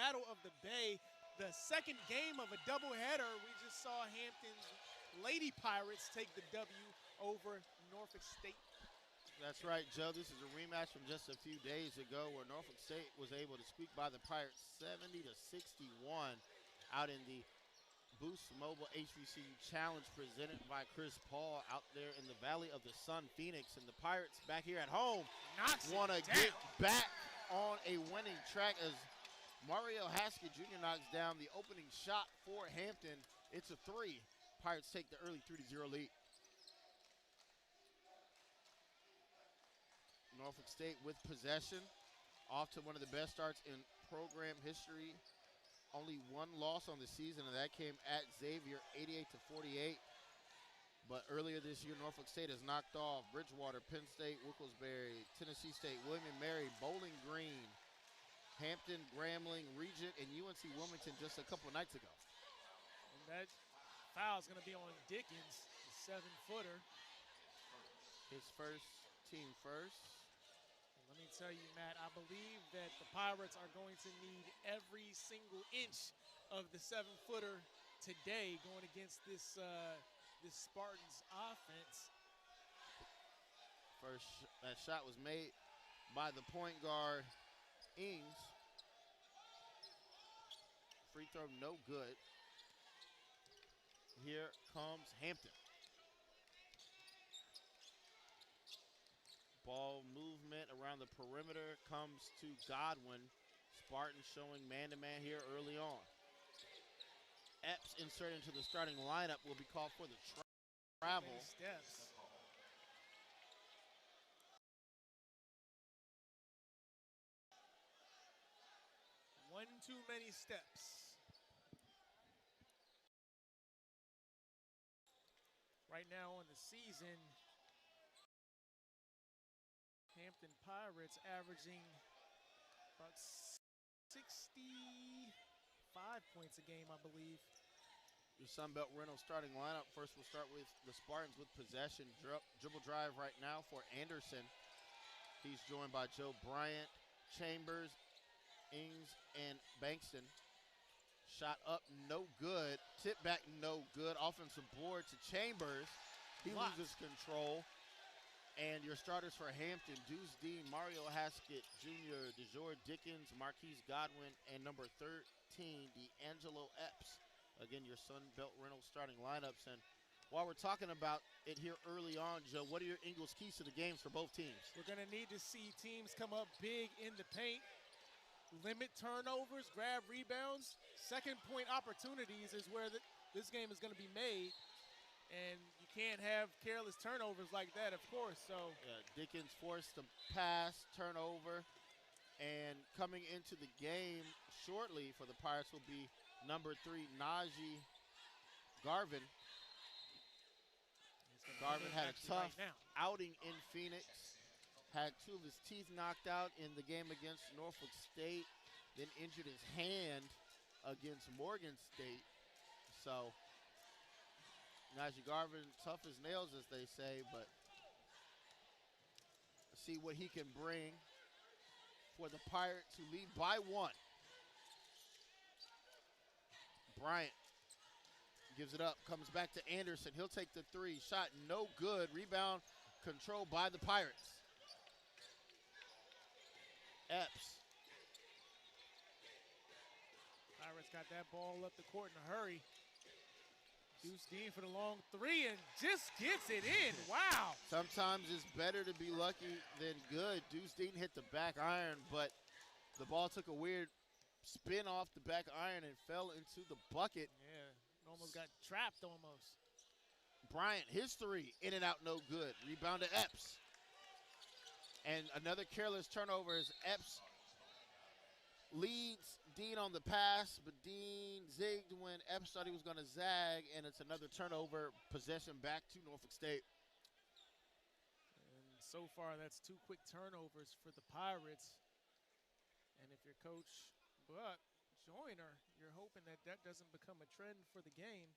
Battle of the Bay, the second game of a doubleheader. We just saw Hampton's Lady Pirates take the W over Norfolk State. That's right, Joe. This is a rematch from just a few days ago where Norfolk State was able to squeak by the Pirates 70-61 out in the Boost Mobile HBCU Challenge presented by Chris Paul out there in the Valley of the Sun, Phoenix. And the Pirates back here at home want to get back on a winning track as Mario Haskett Jr. knocks down the opening shot for Hampton. It's a three. Pirates take the early 3-0 lead. Norfolk State with possession, off to one of the best starts in program history. Only one loss on the season, and that came at Xavier, 88-48. But earlier this year, Norfolk State has knocked off Bridgewater, Penn State, Wilkes-Barre, Tennessee State, William & Mary, Bowling Green, Hampton, Grambling, Regent, and UNC Wilmington just a couple nights ago. And that foul is going to be on Dickens, the 7-footer. His first, team first. Let me tell you, Matt, I believe that the Pirates are going to need every single inch of the 7-footer today going against this this Spartans offense. That shot was made by the point guard, Ings. Free throw no good. Here comes Hampton. Ball movement around the perimeter comes to Godwin. Spartans showing man-to-man here early on. Epps inserted into the starting lineup will be called for the travel. Steps. One too many steps. Right now on the season, Hampton Pirates averaging about 65 points a game, I believe. Your Sunbelt Reynolds starting lineup. First, we'll start with the Spartans with possession. Dribble drive right now for Anderson. He's joined by Joe Bryant, Chambers, Ings, and Bankston. Shot up, no good. Tip back, no good. Offensive board to Chambers. He loses control. And your starters for Hampton, Deuce Dean, Mario Haskett Jr., DeJour Dickens, Marquise Godwin, and number 13, D'Angelo Epps. Again, your Sunbelt Reynolds starting lineups. And while we're talking about it here early on, Joe, what are your Ingles keys to the games for both teams? We're going to need to see teams come up big in the paint, limit turnovers, grab rebounds. Second point opportunities is where this game is going to be made. And you can't have careless turnovers like that, of course. So yeah, Dickens forced the pass, turnover. And coming into the game shortly for the Pirates will be number 3, Najee Garvin. Garvin had a tough outing in Phoenix. Had 2 of his teeth knocked out in the game against Norfolk State. Then injured his hand against Morgan State. So Najee Garvin, tough as nails, as they say, but see what he can bring for the Pirates, who lead by 1. Bryant gives it up, comes back to Anderson. He'll take the 3. Shot no good. Rebound controlled by the Pirates. Epps. Pirates got that ball up the court in a hurry. Deuce Dean for the long 3 and just gets it in. Wow. Sometimes it's better to be lucky than good. Deuce Dean hit the back iron, but the ball took a weird spin off the back iron and fell into the bucket. Yeah, almost got trapped almost. Bryant, his 3, in and out, no good. Rebound to Epps. And another careless turnover as Epps leads Dean on the pass, but Dean zigged when Epps thought he was going to zag, and it's another turnover, possession back to Norfolk State. And so far, that's 2 quick turnovers for the Pirates. And if you're Coach Joyner, you're hoping that that doesn't become a trend for the game.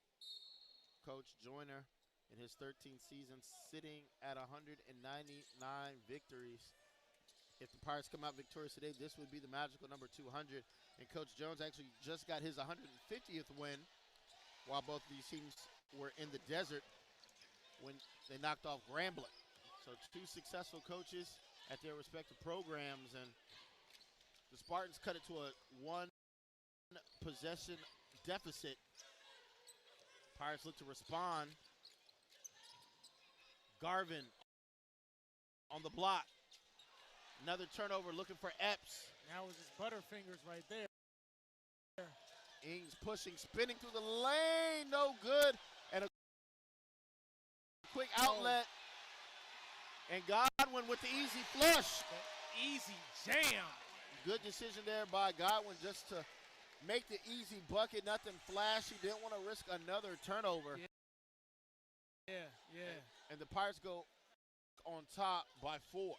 Coach Joyner, in his 13th season, sitting at 199 victories. If the Pirates come out victorious today, this would be the magical number 200. And Coach Jones actually just got his 150th win while both of these teams were in the desert when they knocked off Grambling. So two successful coaches at their respective programs, and the Spartans cut it to a one-possession deficit. Pirates look to respond. Garvin on the block. Another turnover looking for Epps. Now it's his Butterfingers right there. Ings pushing, spinning through the lane, no good. And a quick outlet. And Godwin with the easy flush. The easy jam. Good decision there by Godwin just to make the easy bucket, nothing flashy. Didn't want to risk another turnover. Yeah. And the Pirates go on top by 4.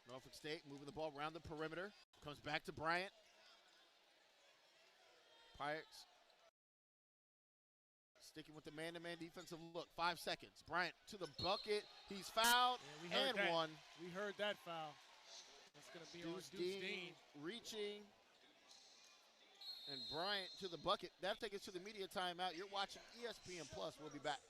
Norfolk State moving the ball around the perimeter. Comes back to Bryant. Pirates sticking with the man-to-man defensive look. 5 seconds. Bryant to the bucket. He's fouled and one. We heard that foul. That's going to be on Deuce Dean. Reaching. And Bryant to the bucket. That'll take us to the media timeout. You're watching ESPN Plus. We'll be back.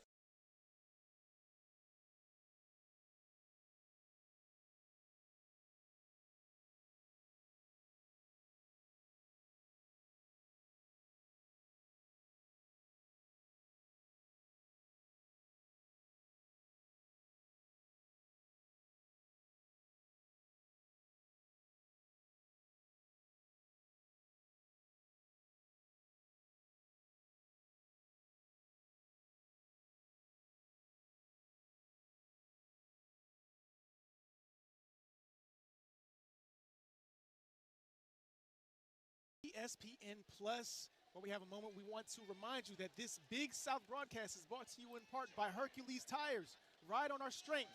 ESPN Plus, where we have a moment, we want to remind you that this Big South broadcast is brought to you in part by Hercules Tires. Ride on our strength.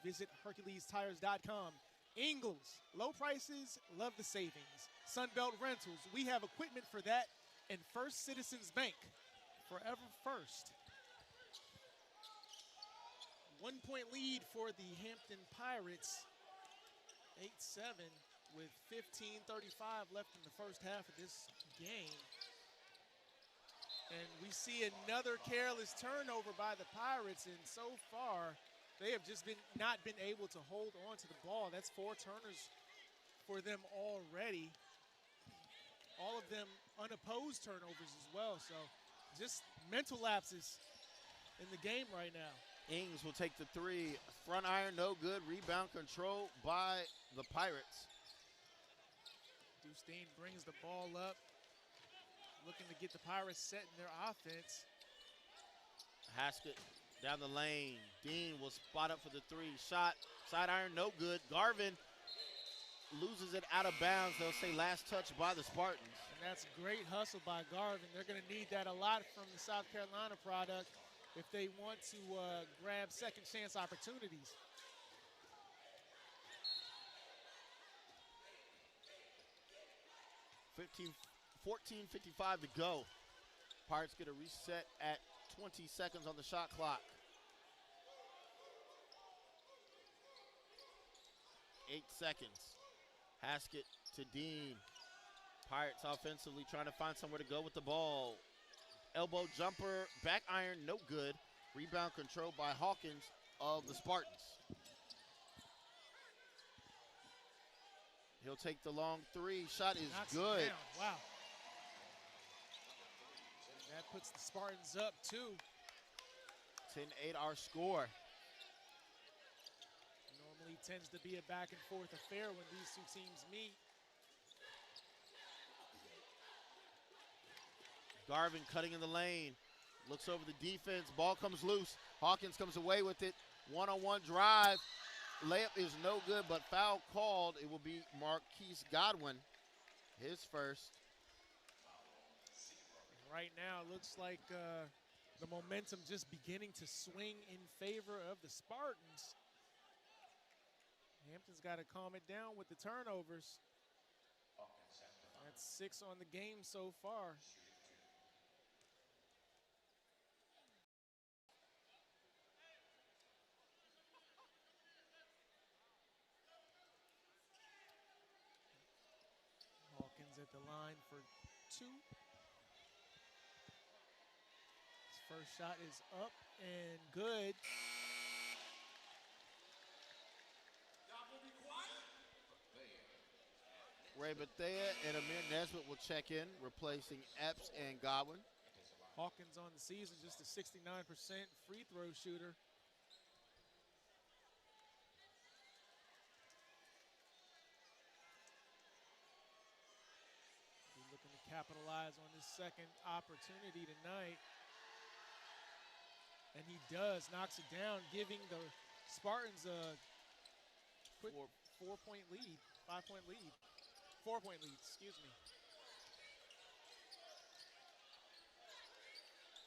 Visit HerculesTires.com. Ingles, low prices, love the savings. Sunbelt Rentals, we have equipment for that. And First Citizens Bank, forever first. 1-point lead for the Hampton Pirates, 8-7. With 15:35 left in the first half of this game. And we see another careless turnover by the Pirates, and so far they have just not been able to hold on to the ball. That's 4 turners for them already. All of them unopposed turnovers as well, so just mental lapses in the game right now. Ings will take the 3. Front iron, no good. Rebound control by the Pirates. Deuce Dean brings the ball up, looking to get the Pirates set in their offense. Haskett down the lane. Dean will spot up for the 3. Shot, side iron, no good. Garvin loses it out of bounds. They'll say last touch by the Spartans. And that's great hustle by Garvin. They're going to need that a lot from the South Carolina product if they want to grab second chance opportunities. 14:55 to go. Pirates get a reset at 20 seconds on the shot clock. 8 seconds. Haskett to Dean. Pirates offensively trying to find somewhere to go with the ball. Elbow jumper, back iron, no good. Rebound control by Hawkins of the Spartans. He'll take the long 3. Shot is good. Wow. That puts the Spartans up 2. 10-8 our score. Normally tends to be a back and forth affair when these two teams meet. Garvin cutting in the lane. Looks over the defense. Ball comes loose. Hawkins comes away with it. One-on-one drive. Layup is no good, but foul called. It will be Marquise Godwin, his first. Right now, it looks like the momentum just beginning to swing in favor of the Spartans. Hampton's got to calm it down with the turnovers. That's 6 on the game so far. the line for 2. His first shot is up and good. Ray Bethea and Amir Nesbitt will check in, replacing Epps and Godwin. Hawkins on the season, just a 69% free throw shooter. We're looking to capitalize on this second opportunity tonight. And he does, knocks it down, giving the Spartans a quick 4-point lead, 5-point lead. 4-point lead, excuse me.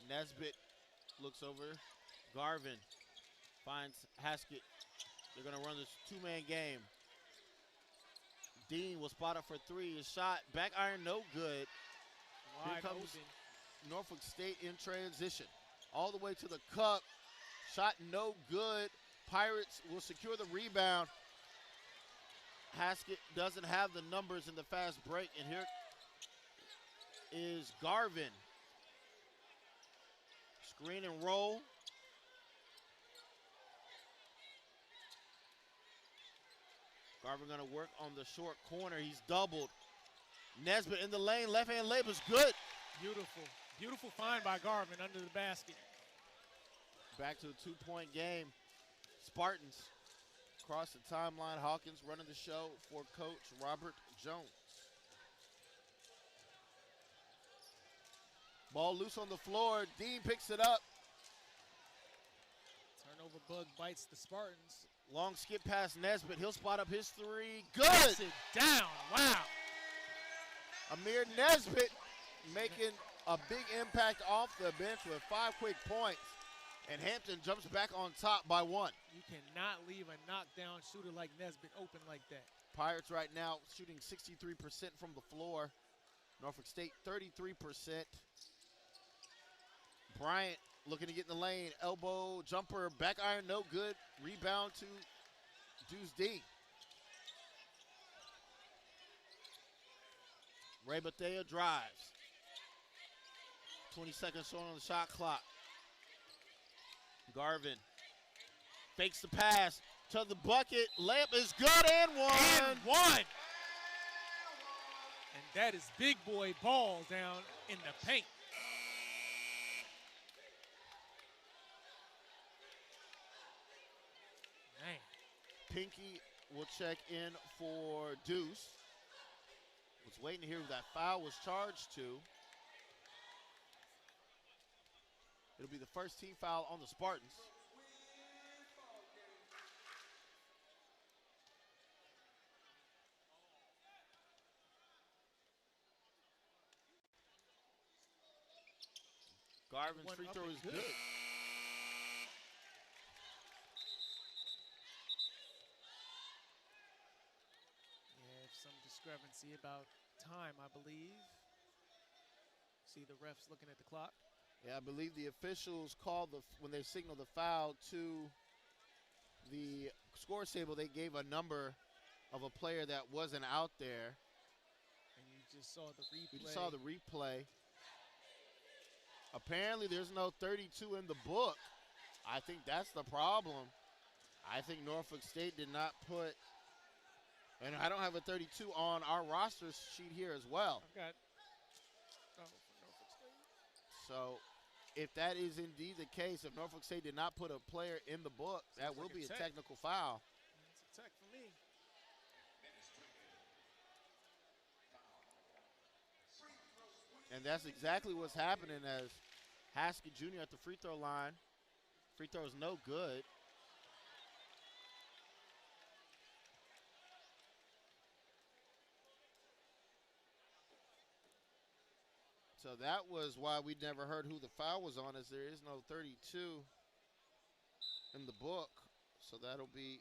Nesbitt looks over. Garvin finds Haskett. They're going to run this two-man game. Dean will spot up for 3. His shot, back iron, no good. Wide Here comes open. Norfolk State in transition. All the way to the cup. Shot no good. Pirates will secure the rebound. Haskett doesn't have the numbers in the fast break, and here is Garvin. Screen and roll. Garvin gonna work on the short corner. He's doubled. Nesbitt in the lane, left-hand layup is good. Beautiful, beautiful find by Garvin under the basket. Back to a 2-point game. Spartans across the timeline. Hawkins running the show for Coach Robert Jones. Ball loose on the floor. Dean picks it up. Turnover bug bites the Spartans. Long skip past Nesbitt. He'll spot up his 3. Good. Puts it down. Wow. Amir Nesbitt making a big impact off the bench with 5 quick points. And Hampton jumps back on top by 1. You cannot leave a knockdown shooter like Nesbitt open like that. Pirates right now shooting 63% from the floor. Norfolk State 33%. Bryant looking to get in the lane. Elbow jumper, back iron, no good. Rebound to Deuce D. Ray Bethea drives. 20 seconds shown on the shot clock. Garvin fakes the pass to the bucket. Layup is good and one. And one. And that is big boy ball down in the paint. Man. Pinky will check in for Deuce. Was waiting to hear who that foul was charged to. It'll be the first team foul on the Spartans. Garvin's free throw is good. Yeah, some discrepancy about time, I believe. See the refs looking at the clock. Yeah, I believe the officials called when they signaled the foul to the score table, they gave a number of a player that wasn't out there. And you just saw the replay. We just saw the replay. Apparently there's no 32 in the book. I think that's the problem. I think Norfolk State did not put, and I don't have a 32 on our roster sheet here as well. I've got for Norfolk State. So if that is indeed the case, if Norfolk State did not put a player in the book, that will be a technical foul. It's a tech for me. And that's exactly what's happening as Haskett Jr. at the free throw line. Free throw is no good. So that was why we never heard who the foul was on, as there is no 32 in the book. So that'll be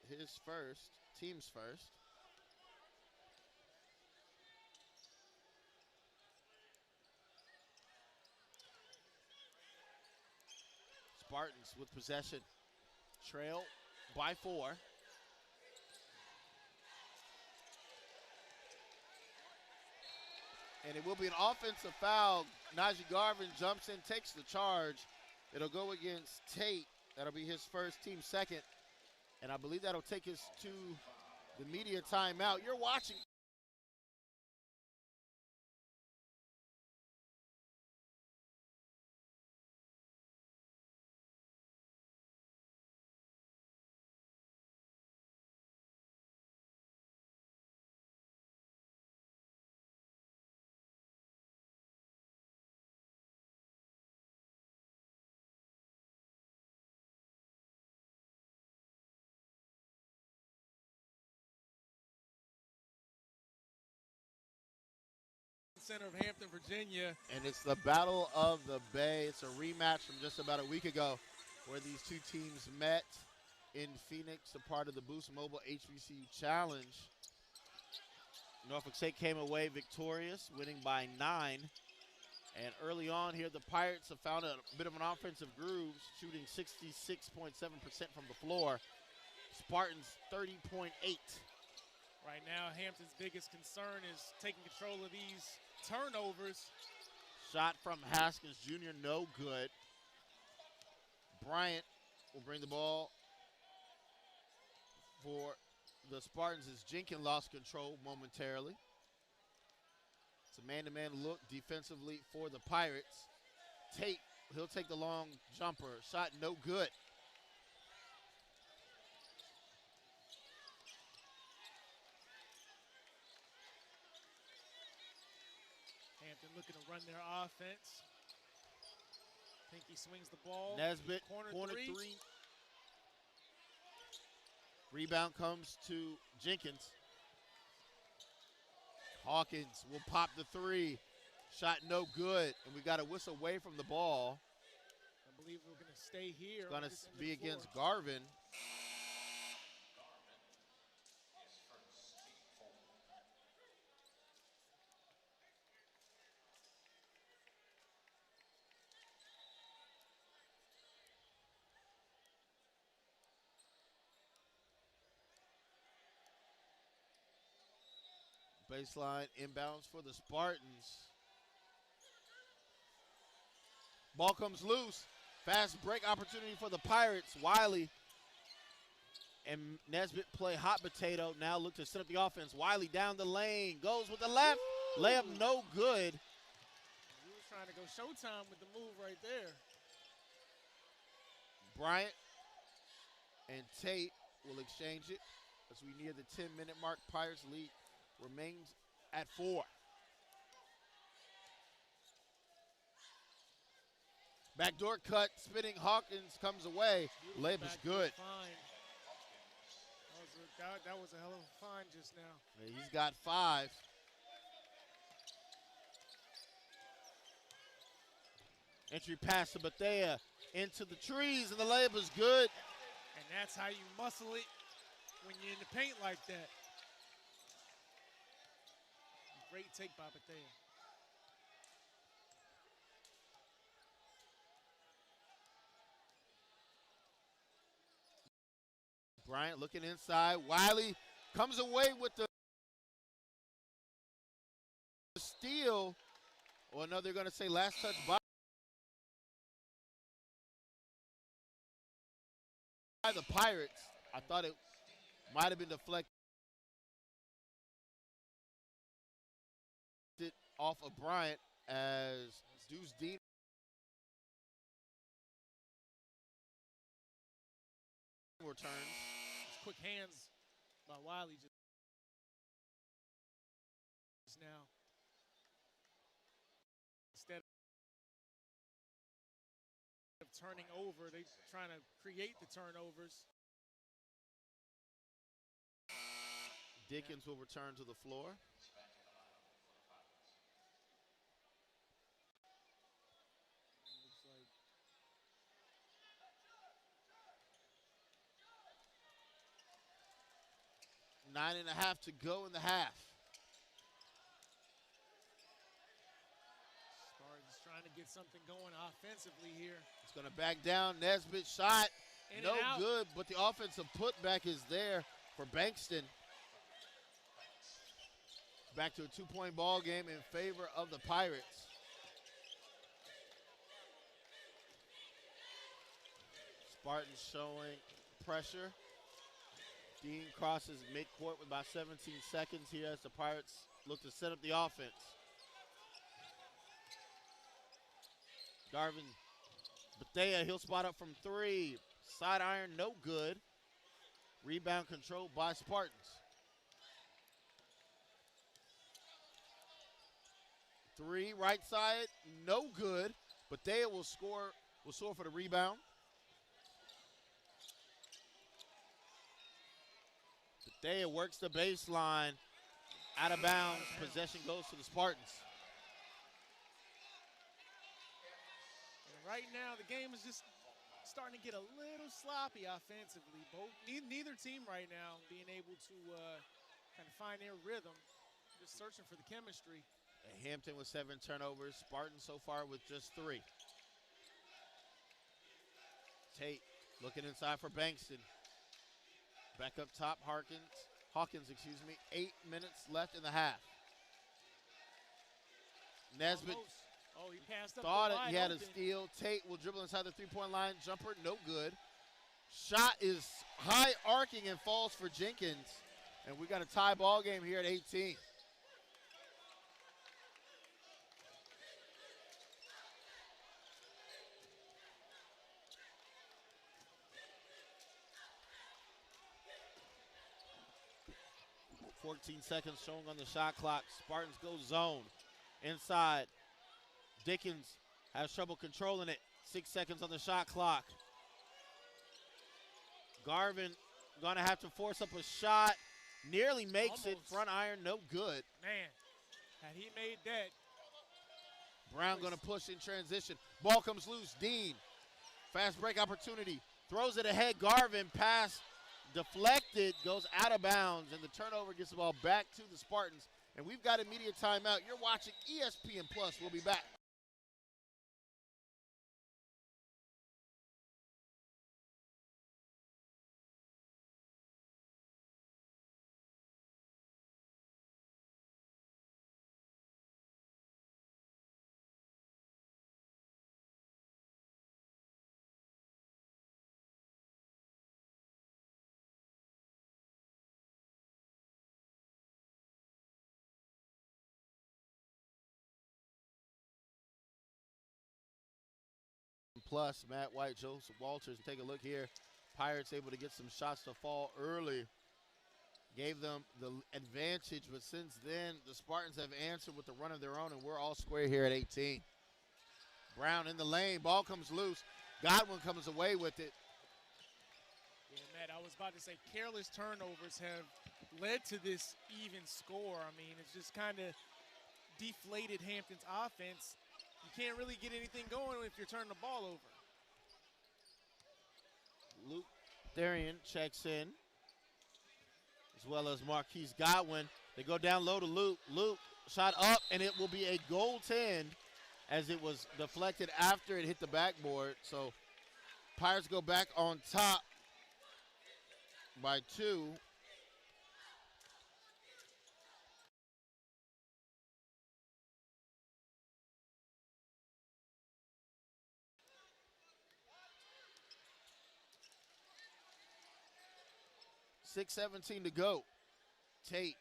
his first, team's first. Spartans with possession. Trail by 4. And it will be an offensive foul. Najee Garvin jumps in, takes the charge. It'll go against Tate. That'll be his first, team second. And I believe that'll take us to the media timeout. You're watching. Center of Hampton, Virginia. And it's the Battle of the Bay. It's a rematch from just about a week ago where these two teams met in Phoenix, a part of the Boost Mobile HBCU Challenge. Norfolk State came away victorious, winning by 9. And early on here, the Pirates have found a bit of an offensive groove, shooting 66.7% from the floor. Spartans 30.8. Right now, Hampton's biggest concern is taking control of these turnovers. Shot from Haskins Jr., no good. Bryant will bring the ball for the Spartans as Jenkins lost control momentarily. It's a man-to-man look defensively for the Pirates. Tate, he'll take the long jumper. Shot no good. Hampton looking to run their offense. Pinky swings the ball. Nesbitt, corner three. Rebound comes to Jenkins. Hawkins will pop the 3. Shot no good, and we got a whistle away from the ball. I believe we're going to stay here. It's going to be against Garvin. Baseline inbounds for the Spartans. Ball comes loose. Fast break opportunity for the Pirates. Wiley and Nesbitt play hot potato. Now look to set up the offense. Wiley down the lane. Goes with the left. Layup no good. He was trying to go showtime with the move right there. Bryant and Tate will exchange it as we near the 10-minute mark. Pirates lead remains at 4. Backdoor cut, spinning Hawkins comes away. Layup is good. That was a hell of a find just now. Yeah, he's got 5. Entry pass to Bethea into the trees, and the layup is good. And that's how you muscle it when you're in the paint like that. Great take by Bethea. Bryant looking inside. Wiley comes away with the steal. Or no, they're going to say last touch by the Pirates. I thought it might have been deflected off of Bryant as Deuce Dean returns. Quick hands by Wiley just now. Instead of turning over, they're trying to create the turnovers. Dickens will return to the floor. Nine and a half to go in the half. Spartans trying to get something going offensively here. It's going to back down. Nesbitt shot. No good, but the offensive putback is there for Bankston. Back to a 2-point ball game in favor of the Pirates. Spartans showing pressure. Dean crosses midcourt with about 17 seconds here as the Pirates look to set up the offense. Darvin Bethea, he'll spot up from 3. Side iron, no good. Rebound controlled by Spartans. 3, right side, no good. Bethea will score for the rebound. Bethea works the baseline. Out of bounds, possession goes to the Spartans. And right now, the game is just starting to get a little sloppy offensively. Neither team right now being able to kind of find their rhythm, just searching for the chemistry. Hampton with 7 turnovers. Spartans so far with just 3. Tate looking inside for Bankston. Back up top, Hawkins, 8 minutes left in the half. Nesbitt he passed up. thought he had a steal. Tate will dribble inside the 3-point line. Jumper, no good. Shot is high arcing and falls for Jenkins. And we got a tie ball game here at 18. Seconds showing on the shot clock. Spartans go zone. Inside. Dickens has trouble controlling it. 6 seconds on the shot clock. Garvin gonna have to force up a shot. Nearly makes it. Front iron, no good. Man, had he made that. Brown gonna push in transition. Ball comes loose. Dean. Fast break opportunity. Throws it ahead. Garvin pass. Deflected, goes out of bounds, and the turnover gets the ball back to the Spartans. And we've got immediate timeout. You're watching ESPN Plus. We'll be back. Plus, Matt White, Joseph Walters. Take a look here. Pirates able to get some shots to fall early. Gave them the advantage, but since then, the Spartans have answered with a run of their own, and we're all square here at 18. Brown in the lane. Ball comes loose. Godwin comes away with it. Yeah, Matt, I was about to say careless turnovers have led to this even score. I mean, it's just kind of deflated Hampton's offense. You can't really get anything going if you're turning the ball over. Luke Therian checks in, as well as Marquise Godwin. They go down low to Luke. Luke shot up, and it will be a goaltend as it was deflected after it hit the backboard. So Pirates go back on top by 2. .6:17 to go. Tate.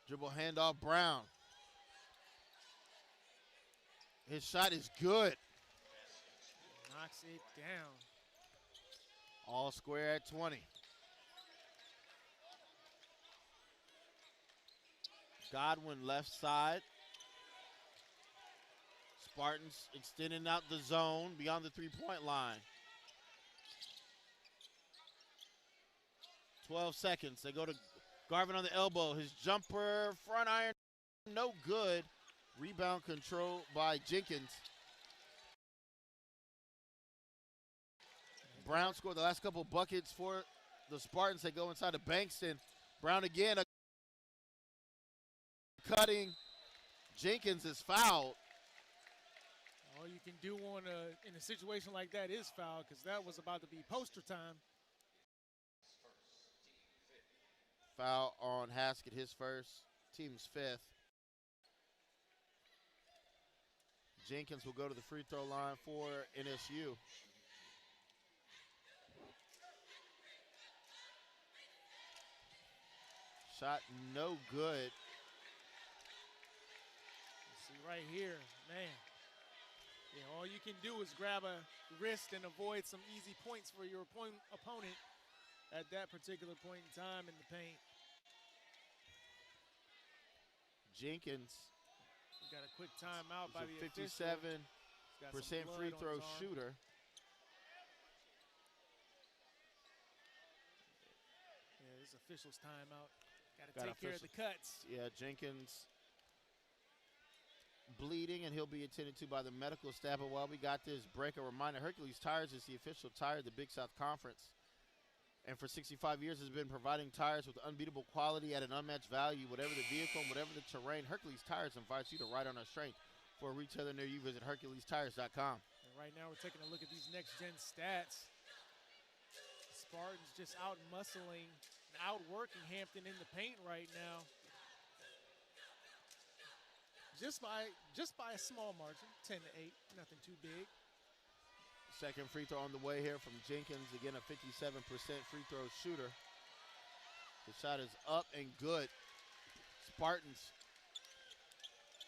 Dribble handoff, Brown. His shot is good. Knocks it down. All square at 20. Godwin left side. Spartans extending out the zone beyond the 3-point line. 12 seconds. They go to Garvin on the elbow. His jumper, front iron, no good. Rebound control by Jenkins. Brown scored the last couple buckets for the Spartans. They go inside to Bankston. Brown again. Cutting. Jenkins is fouled. All you can do in a situation like that is foul, because that was about to be poster time. Foul on Haskett, his first. team's fifth. Jenkins will go to the free throw line for NSU. Shot no good. See right here, man. Yeah, all you can do is grab a wrist and avoid some easy points for your opponent at that particular point in time in the paint. Jenkins. We got a quick timeout by the 57% free throw shooter. Yeah, this official's timeout. Got to take care of the cuts. Yeah, Jenkins bleeding, and he'll be attended to by the medical staff. But while we got this break, a reminder, Hercules Tires is the official tire of the Big South Conference. And for 65 years has been providing tires with unbeatable quality at an unmatched value. Whatever the vehicle and whatever the terrain, Hercules Tires invites you to ride on our strength. For a retailer near you, visit HerculesTires.com. And right now we're taking a look at these next-gen stats. Spartans just out-muscling and outworking Hampton in the paint right now. Just by a small margin, 10-8, nothing too big. Second free throw on the way here from Jenkins. Again, a 57% free throw shooter. The shot is up and good. Spartans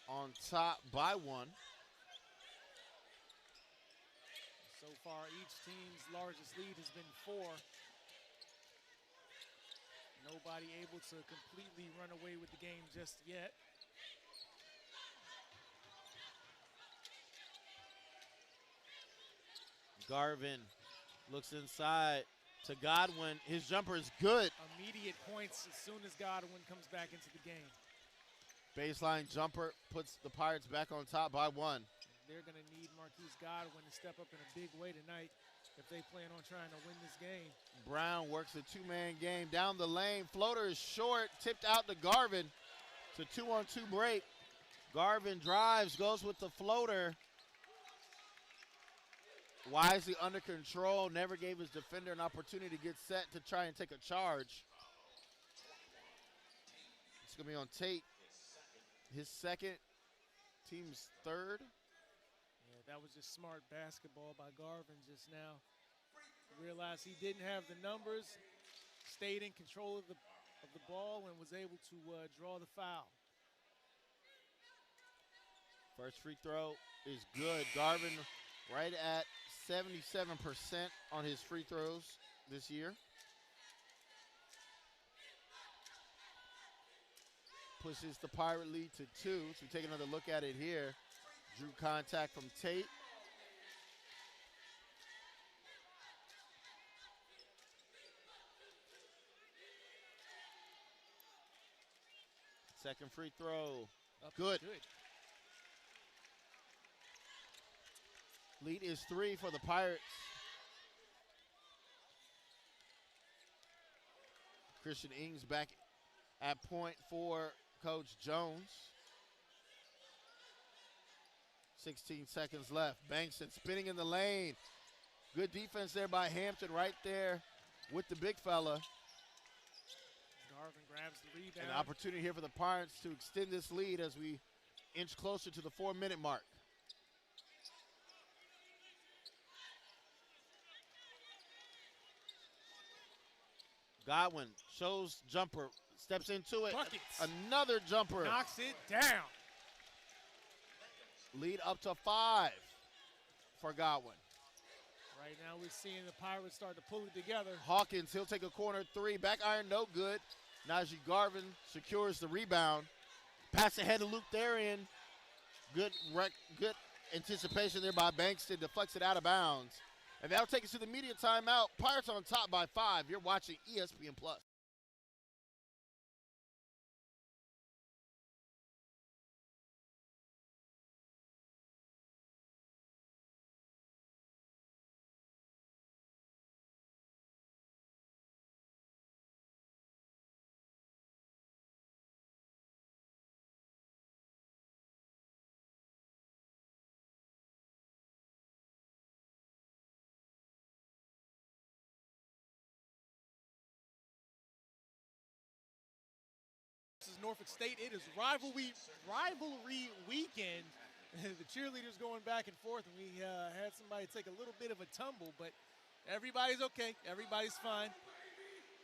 on top by one. So far, each team's largest lead has been 4. Nobody able to completely run away with the game just yet. Garvin looks inside to Godwin. His jumper is good. Immediate points as soon as Godwin comes back into the game. Baseline jumper puts the Pirates back on top by 1. They're going to need Marquise Godwin to step up in a big way tonight if they plan on trying to win this game. Brown works a two-man game down the lane. Floater is short, tipped out to Garvin. It's a 2-on-2 break. Garvin drives, goes with the floater. Wisely under control, never gave his defender an opportunity to get set to try and take a charge. It's going to be on Tate. His second, team's third. Yeah, that was just smart basketball by Garvin just now. Realized he didn't have the numbers, stayed in control of the ball, and was able to draw the foul. First free throw is good. Garvin right at 77% on his free throws this year. Pushes the Pirate lead to 2. So we take another look at it here. Drew contact from Tate. Second free throw. Good. Lead is 3 for the Pirates. Christian Ings back at point for Coach Jones. 16 seconds left. Bankston spinning in the lane. Good defense there by Hampton right there with the big fella. Garvin grabs the rebound. An opportunity here for the Pirates to extend this lead as we inch closer to the 4-minute mark. Godwin shows jumper, steps into it. Buckets. Another jumper. Knocks it down. Lead up to 5 for Godwin. Right now we're seeing the Pirates start to pull it together. Hawkins, he'll take a corner 3. Back iron, no good. Najee Garvin secures the rebound. Pass ahead to Luke Therian. Good anticipation there by Bankston. Deflects it out of bounds. And that'll take us to the media timeout. Pirates on top by 5. You're watching ESPN+. versus Norfolk State. It is rivalry weekend. The cheerleaders going back and forth, and we had somebody take a little bit of a tumble, but everybody's okay. Everybody's fine.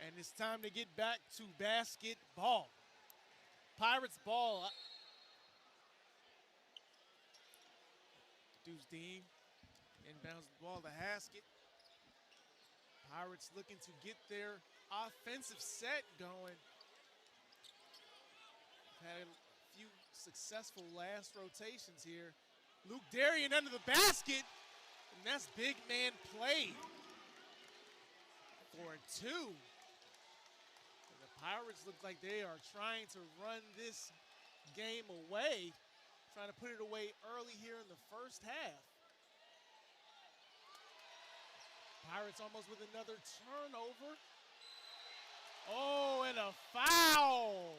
And it's time to get back to basketball. Pirates ball. Deuce Dean inbounds the ball to Haskett. Pirates looking to get their offensive set going. Had a few successful last rotations here. Luke Darien under the basket, and that's big man play for 2. And the Pirates look like they are trying to run this game away, trying to put it away early here in the first half. Pirates almost with another turnover. Oh, and a foul.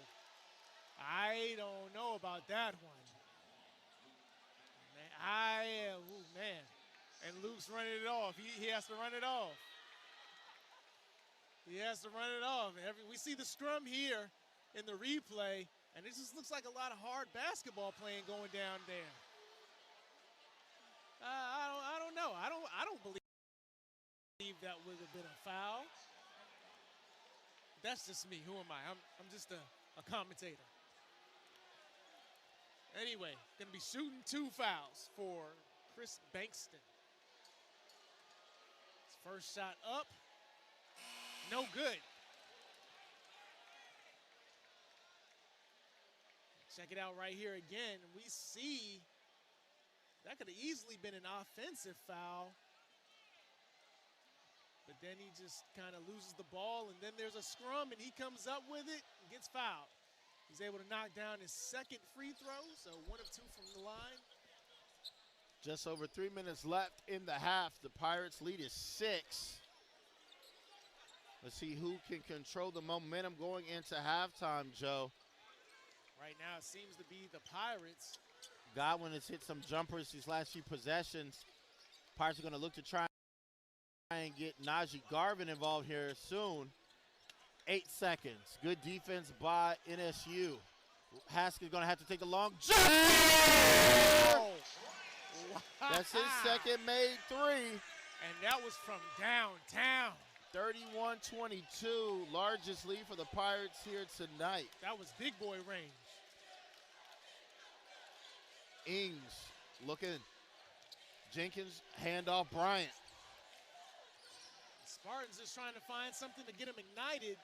I don't know about that one. Man, And Luke's running it off. He has to run it off. He has to run it off. We see the scrum here in the replay, and it just looks like a lot of hard basketball playing going down there. I don't know. I don't believe that would have been a foul. That's just me. Who am I? I'm just a commentator. Anyway, going to be shooting 2 fouls for Chris Bankston. His first shot up, no good. Check it out right here again. We see that could have easily been an offensive foul. But then he just kind of loses the ball, and then there's a scrum, and he comes up with it and gets fouled. He's able to knock down his second free throw, so 1 of 2 from the line. Just over 3 minutes left in the half. The Pirates' lead is 6. Let's see who can control the momentum going into halftime, Joe. Right now it seems to be the Pirates. Godwin has hit some jumpers these last few possessions. Pirates are going to look to try and get Najee Garvin involved here soon. 8 seconds. Good defense by NSU. Haskell's going to have to take the long jump. Wow. That's his second made 3. And that was from downtown. 31-22, largest lead for the Pirates here tonight. That was big boy range. Ings looking. Jenkins, handoff Bryant. Spartans is trying to find something to get him ignited.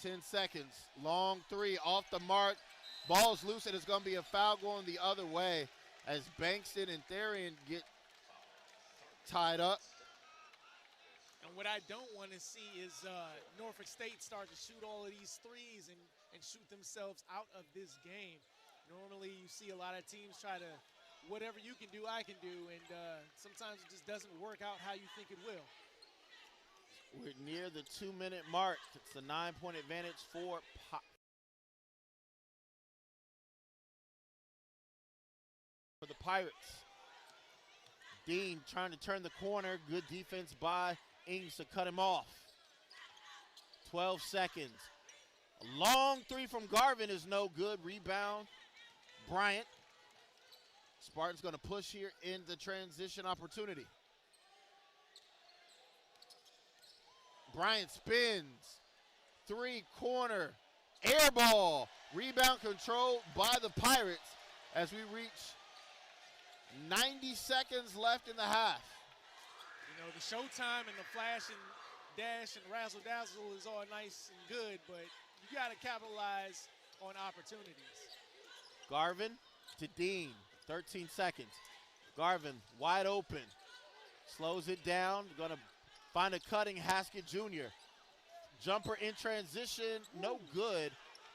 10 seconds. Long 3 off the mark. Ball's loose, and it's going to be a foul going the other way as Bankston and Therian get tied up. And what I don't want to see is Norfolk State start to shoot all of these threes and shoot themselves out of this game. Normally you see a lot of teams try to, whatever you can do, I can do, and sometimes it just doesn't work out how you think it will. We're near the 2-minute mark. It's a 9-point advantage for the Pirates. Dean trying to turn the corner. Good defense by Ings to cut him off. 12 seconds. A long 3 from Garvin is no good. Rebound, Bryant. Spartans going to push here in the transition opportunity. Bryant spins. 3 corner. Air ball. Rebound controlled by the Pirates as we reach 90 seconds left in the half. You know, the showtime and the flash and dash and razzle-dazzle is all nice and good, but you got to capitalize on opportunities. Garvin to Dean, 13 seconds. Garvin wide open, slows it down, gonna find a cutting Haskett Jr. Jumper in transition, no good.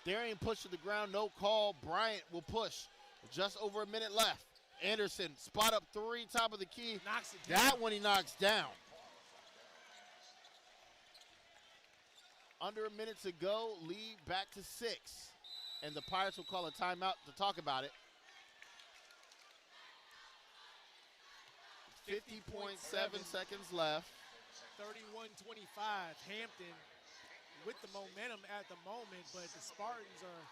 Therian pushed to the ground, no call. Bryant will push, just over a minute left. Anderson, spot up 3, top of the key. Knocks it down. That one he knocks down. Under a minute to go, lead back to 6. And the Pirates will call a timeout to talk about it. 50.7 seconds left. 31-25, Hampton with the momentum at the moment, but the Spartans are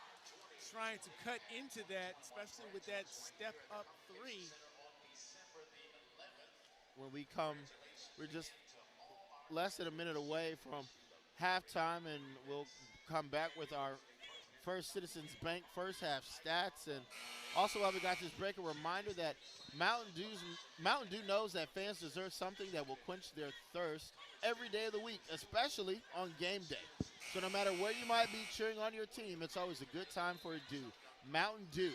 trying to cut into that, especially with that step up three. When we're just less than a minute away from halftime, and we'll come back with our first Citizens Bank first half stats. And also, while we got this break, a reminder that Mountain Dew knows that fans deserve something that will quench their thirst every day of the week, especially on game day. So no matter where you might be cheering on your team, it's always a good time for a Dew. Mountain Dew,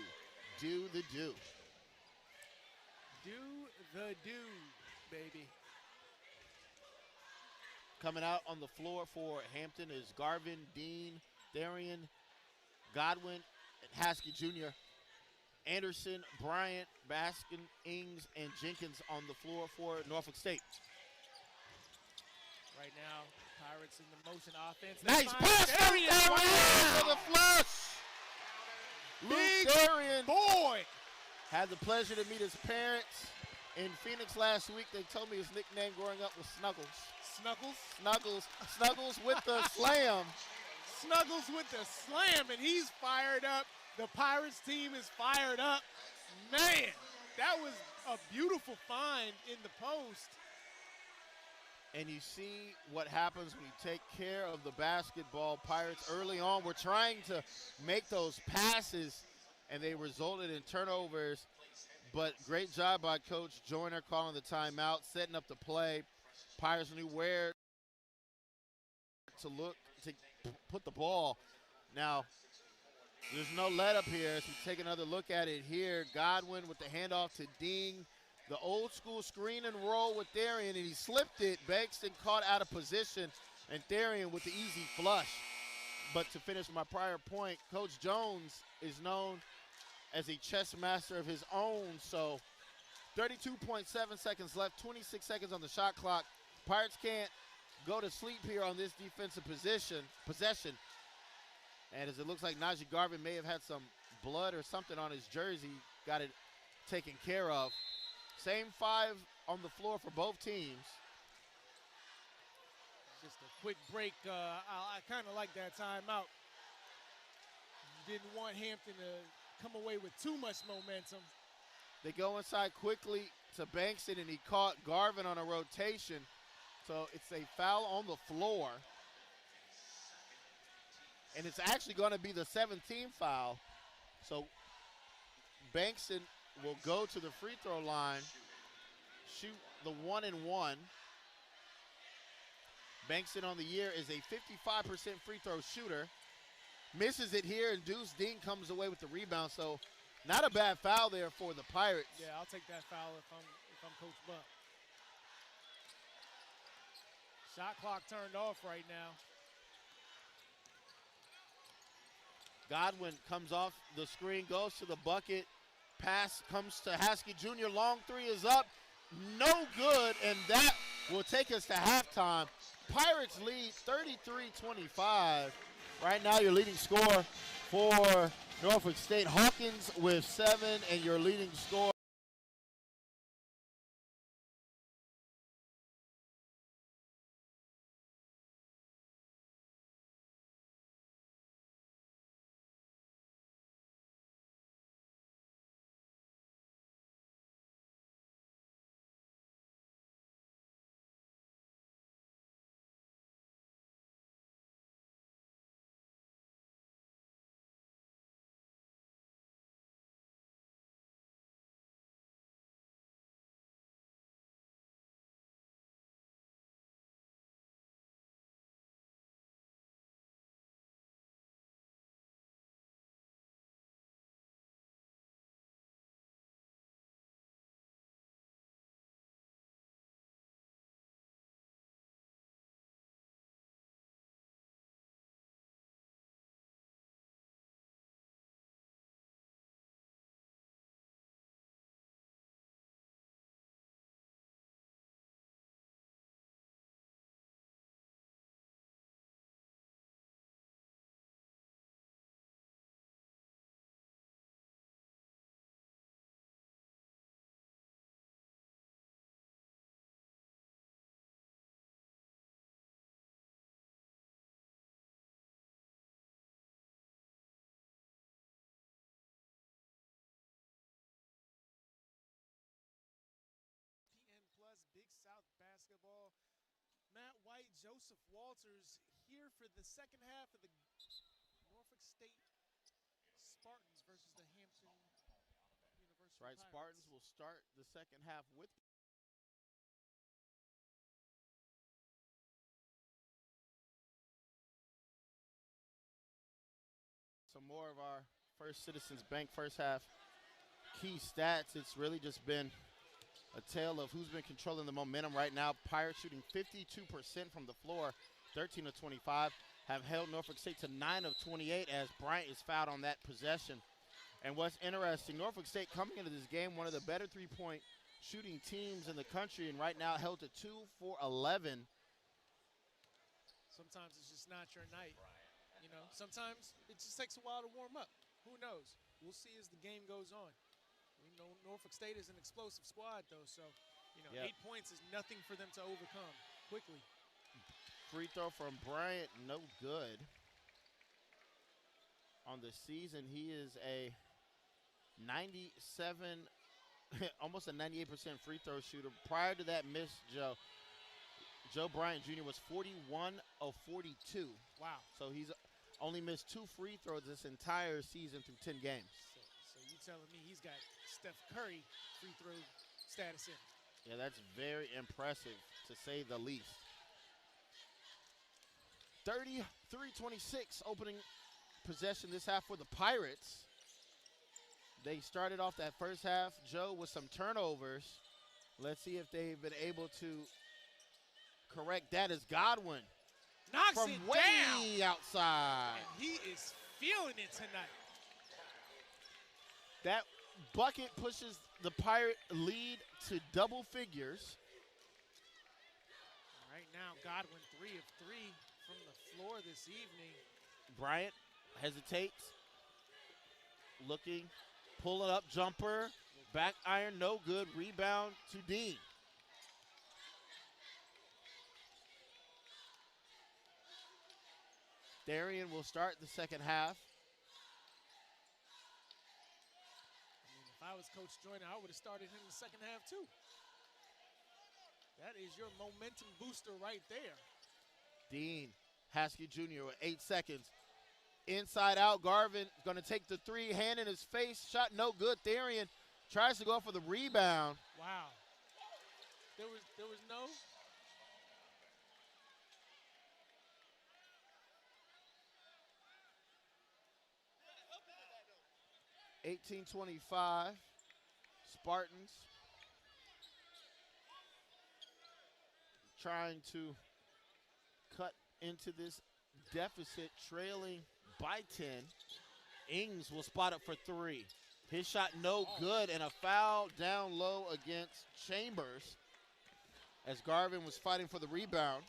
do the Dew. Do the do, baby. Coming out on the floor for Hampton is Garvin, Dean, Darian, Godwin, and Haskell Jr., Anderson, Bryant, Baskin, Ings, and Jenkins on the floor for Norfolk State. Right now, Pirates in the motion offense. Nice pass, Darian for the flush. Big Luke Darian boy. had the pleasure to meet his parents in Phoenix last week. They told me his nickname growing up was Snuggles. Snuggles with the slam. Snuggles with the slam, and he's fired up. The Pirates team is fired up. Man, that was a beautiful find in the post. And you see what happens when you take care of the basketball. Pirates early on were trying to make those passes, and they resulted in turnovers. But great job by Coach Joyner calling the timeout, setting up the play. Pirates knew where to look to put the ball. Now, there's no let up here as we take another look at it here. Godwin with the handoff to Dean. The old school screen and roll with Darian, and he slipped it. Bankston caught out of position, and Darian with the easy flush. But to finish my prior point, Coach Jones is known as a chess master of his own. So 32.7 seconds left, 26 seconds on the shot clock. Pirates can't go to sleep here on this defensive possession. And as it looks like Najee Garvin may have had some blood or something on his jersey, got it taken care of. Same five on the floor for both teams. Just a quick break. I kind of like that timeout. Didn't want Hampton to come away with too much momentum. They go inside quickly to Bankston, and he caught Garvin on a rotation. So it's a foul on the floor. And it's actually going to be the 17th foul. So Bankston will go to the free throw line, shoot the 1-and-1. Bankston on the year is a 55% free throw shooter. Misses it here, and Deuce Dean comes away with the rebound. So not a bad foul there for the Pirates. Yeah, I'll take that foul if I'm Coach Buck. Shot clock turned off right now. Godwin comes off the screen, goes to the bucket. Pass comes to Haskell Jr. Long three is up. No good, and that will take us to halftime. Pirates lead 33-25. Right now, your leading scorer for Norfolk State, Hawkins with 7, and your leading scorer right, Joseph Walters here for the second half of the Norfolk State Spartans versus the Hampton University Right, Pirates. Spartans will start the second half with some more of our First Citizens Bank first half key stats. It's really just been a tale of who's been controlling the momentum right now. Pirates shooting 52% from the floor, 13 of 25, have held Norfolk State to 9 of 28 as Bryant is fouled on that possession. And what's interesting, Norfolk State coming into this game, one of the better three-point shooting teams in the country, and right now held to 2 for 11. Sometimes it's just not your night. You know, sometimes it just takes a while to warm up. Who knows? We'll see as the game goes on. We know Norfolk State is an explosive squad, though, so, you know, 8 points is nothing for them to overcome quickly. Free throw from Bryant, no good. On the season, he is a 97, almost a 98% free throw shooter. Prior to that miss, Joe Bryant Jr. was 41 of 42. Wow. So he's only missed 2 free throws this entire season through 10 games. So you telling me he's got Steph Curry free throw status in? Yeah, that's very impressive, to say the least. 33-26 opening possession this half for the Pirates. They started off that first half, Joe, with some turnovers. Let's see if they've been able to correct that as Godwin knocks from it way down. Outside. And he is feeling it tonight. That bucket pushes the Pirate lead to double figures. Right now, Godwin 3 of 3 from the floor this evening. Bryant hesitates, looking, pulling up, jumper, back iron, no good, rebound to Dean. Darian will start the second half. I mean, if I was Coach Joyner, I would have started him in the second half too. That is your momentum booster right there. Dean Haskell Jr. with 8 seconds. Inside out, Garvin going to take the three, hand in his face, shot no good. Therian tries to go for the rebound. Wow. There was no. 18-25, Spartans trying to cut into this deficit, trailing by 10. Ings will spot up for 3. His shot no good, and a foul down low against Chambers as Garvin was fighting for the rebound.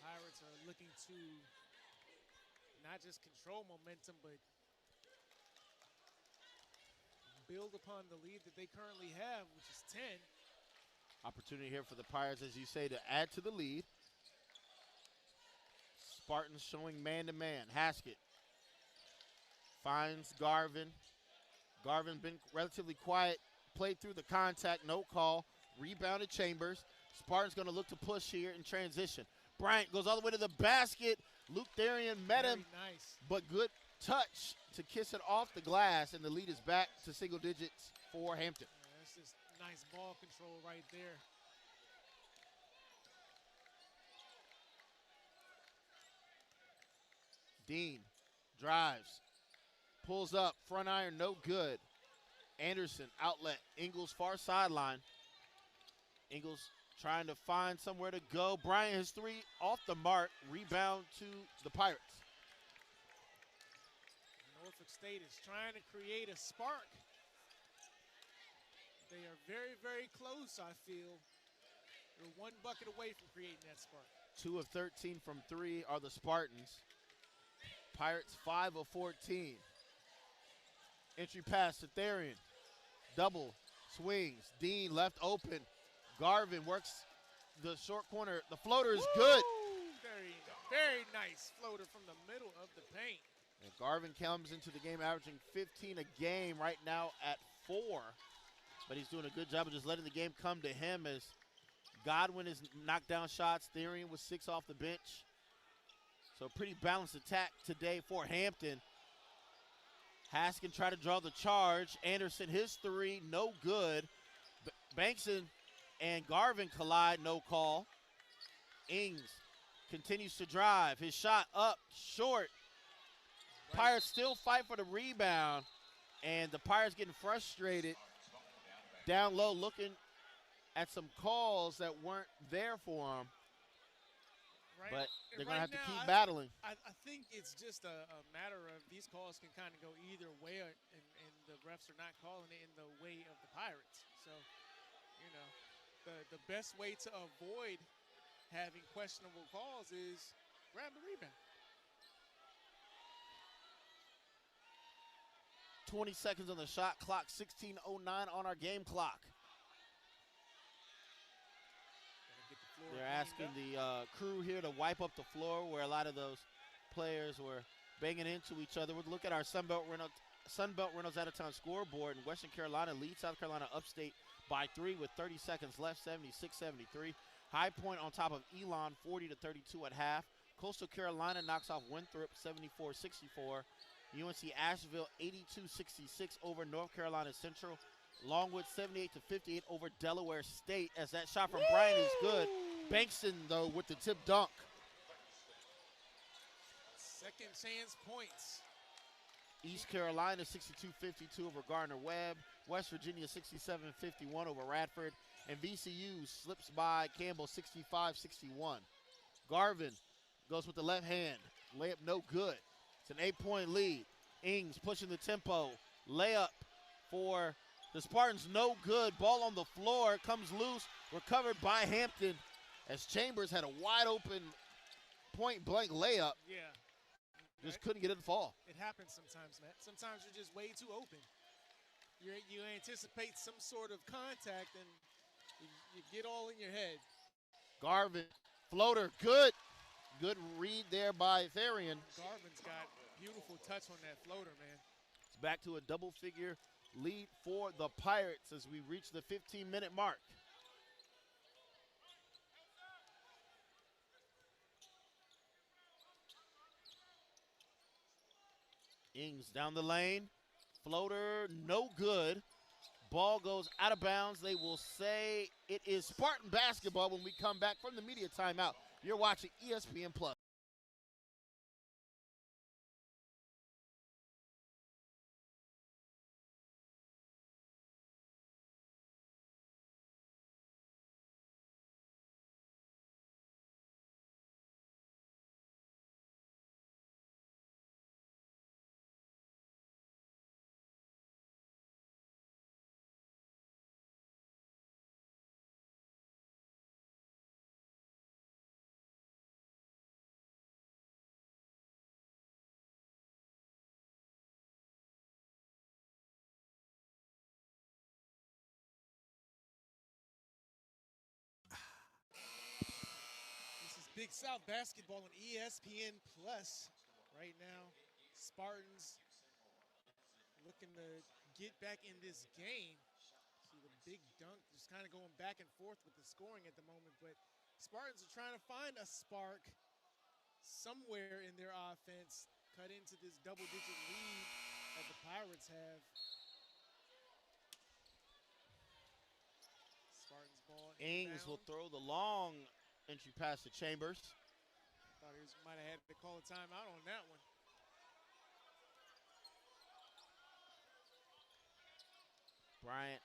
Pirates are looking to not just control momentum, but build upon the lead that they currently have, which is 10. Opportunity here for the Pirates, as you say, to add to the lead. Spartans showing man-to-man. Haskett finds Garvin. Garvin been relatively quiet. Played through the contact, no call. Rebounded Chambers. Spartans going to look to push here in transition. Bryant goes all the way to the basket. Luke Therian met him, nice. But good touch to kiss it off the glass, and the lead is back to single digits for Hampton. Yeah, that's just nice ball control right there. Dean drives, pulls up, front iron, no good. Anderson, outlet, Ingles far sideline. Ingles trying to find somewhere to go. Bryant has 3 off the mark. Rebound to the Pirates. Norfolk State is trying to create a spark. They are very, very close, I feel. They're 1 bucket away from creating that spark. 2 of 13 from 3 are the Spartans. Pirates 5 of 14. Entry pass to Therian. Double swings. Dean left open. Garvin works the short corner. The floater is good. Very, very nice floater from the middle of the paint. And Garvin comes into the game averaging 15 a game right now at 4. but he's doing a good job of just letting the game come to him as Godwin has knocked down shots. Therian with 6 off the bench. So pretty balanced attack today for Hampton. Haskin tried to draw the charge. Anderson, his 3, no good. Bankson and Garvin collide, no call. Ings continues to drive. His shot up, short. Pirates still fight for the rebound, and the Pirates getting frustrated. Down low, looking at some calls that weren't there for them. But they're going to have to keep battling. I think it's just a matter of these calls can kind of go either way, and the refs are not calling it in the way of the Pirates. So, you know, the best way to avoid having questionable calls is grab the rebound. 20 seconds on the shot clock, 16:09 on our game clock. They're asking the crew here to wipe up the floor where a lot of those players were banging into each other. We'll look at our Sunbelt Reynolds out-of-town scoreboard. And Western Carolina leads South Carolina Upstate by 3 with 30 seconds left, 76-73. High Point on top of Elon, 40-32 at half. Coastal Carolina knocks off Winthrop, 74-64. UNC Asheville, 82-66 over North Carolina Central. Longwood, 78-58 over Delaware State, as that shot from Bryant is good. Bankston, though, with the tip dunk. Second chance points. East Carolina, 62-52 over Gardner-Webb. West Virginia, 67-51 over Radford. And VCU slips by Campbell, 65-61. Garvin goes with the left hand. Layup no good. It's an 8-point lead. Ings pushing the tempo. Layup for the Spartans, no good. Ball on the floor, comes loose, recovered by Hampton as Chambers had a wide open point-blank layup. Yeah. Just couldn't get it to fall. It happens sometimes, Matt. Sometimes you're just way too open. You anticipate some sort of contact, and you get all in your head. Garvin, floater, good. Good read there by Therian. Garvin's got beautiful touch on that floater, man. It's back to a double-figure lead for the Pirates as we reach the 15-minute mark. Ings down the lane. Floater, no good. Ball goes out of bounds. They will say it is Spartan basketball when we come back from the media timeout. You're watching ESPN Plus. Big South basketball on ESPN Plus right now. Spartans looking to get back in this game. See the big dunk just kind of going back and forth with the scoring at the moment, but Spartans are trying to find a spark somewhere in their offense, cut into this double-digit lead that the Pirates have. Spartans ball. Ings will throw the long entry pass to Chambers. Thought he might have had to call a timeout on that one. Bryant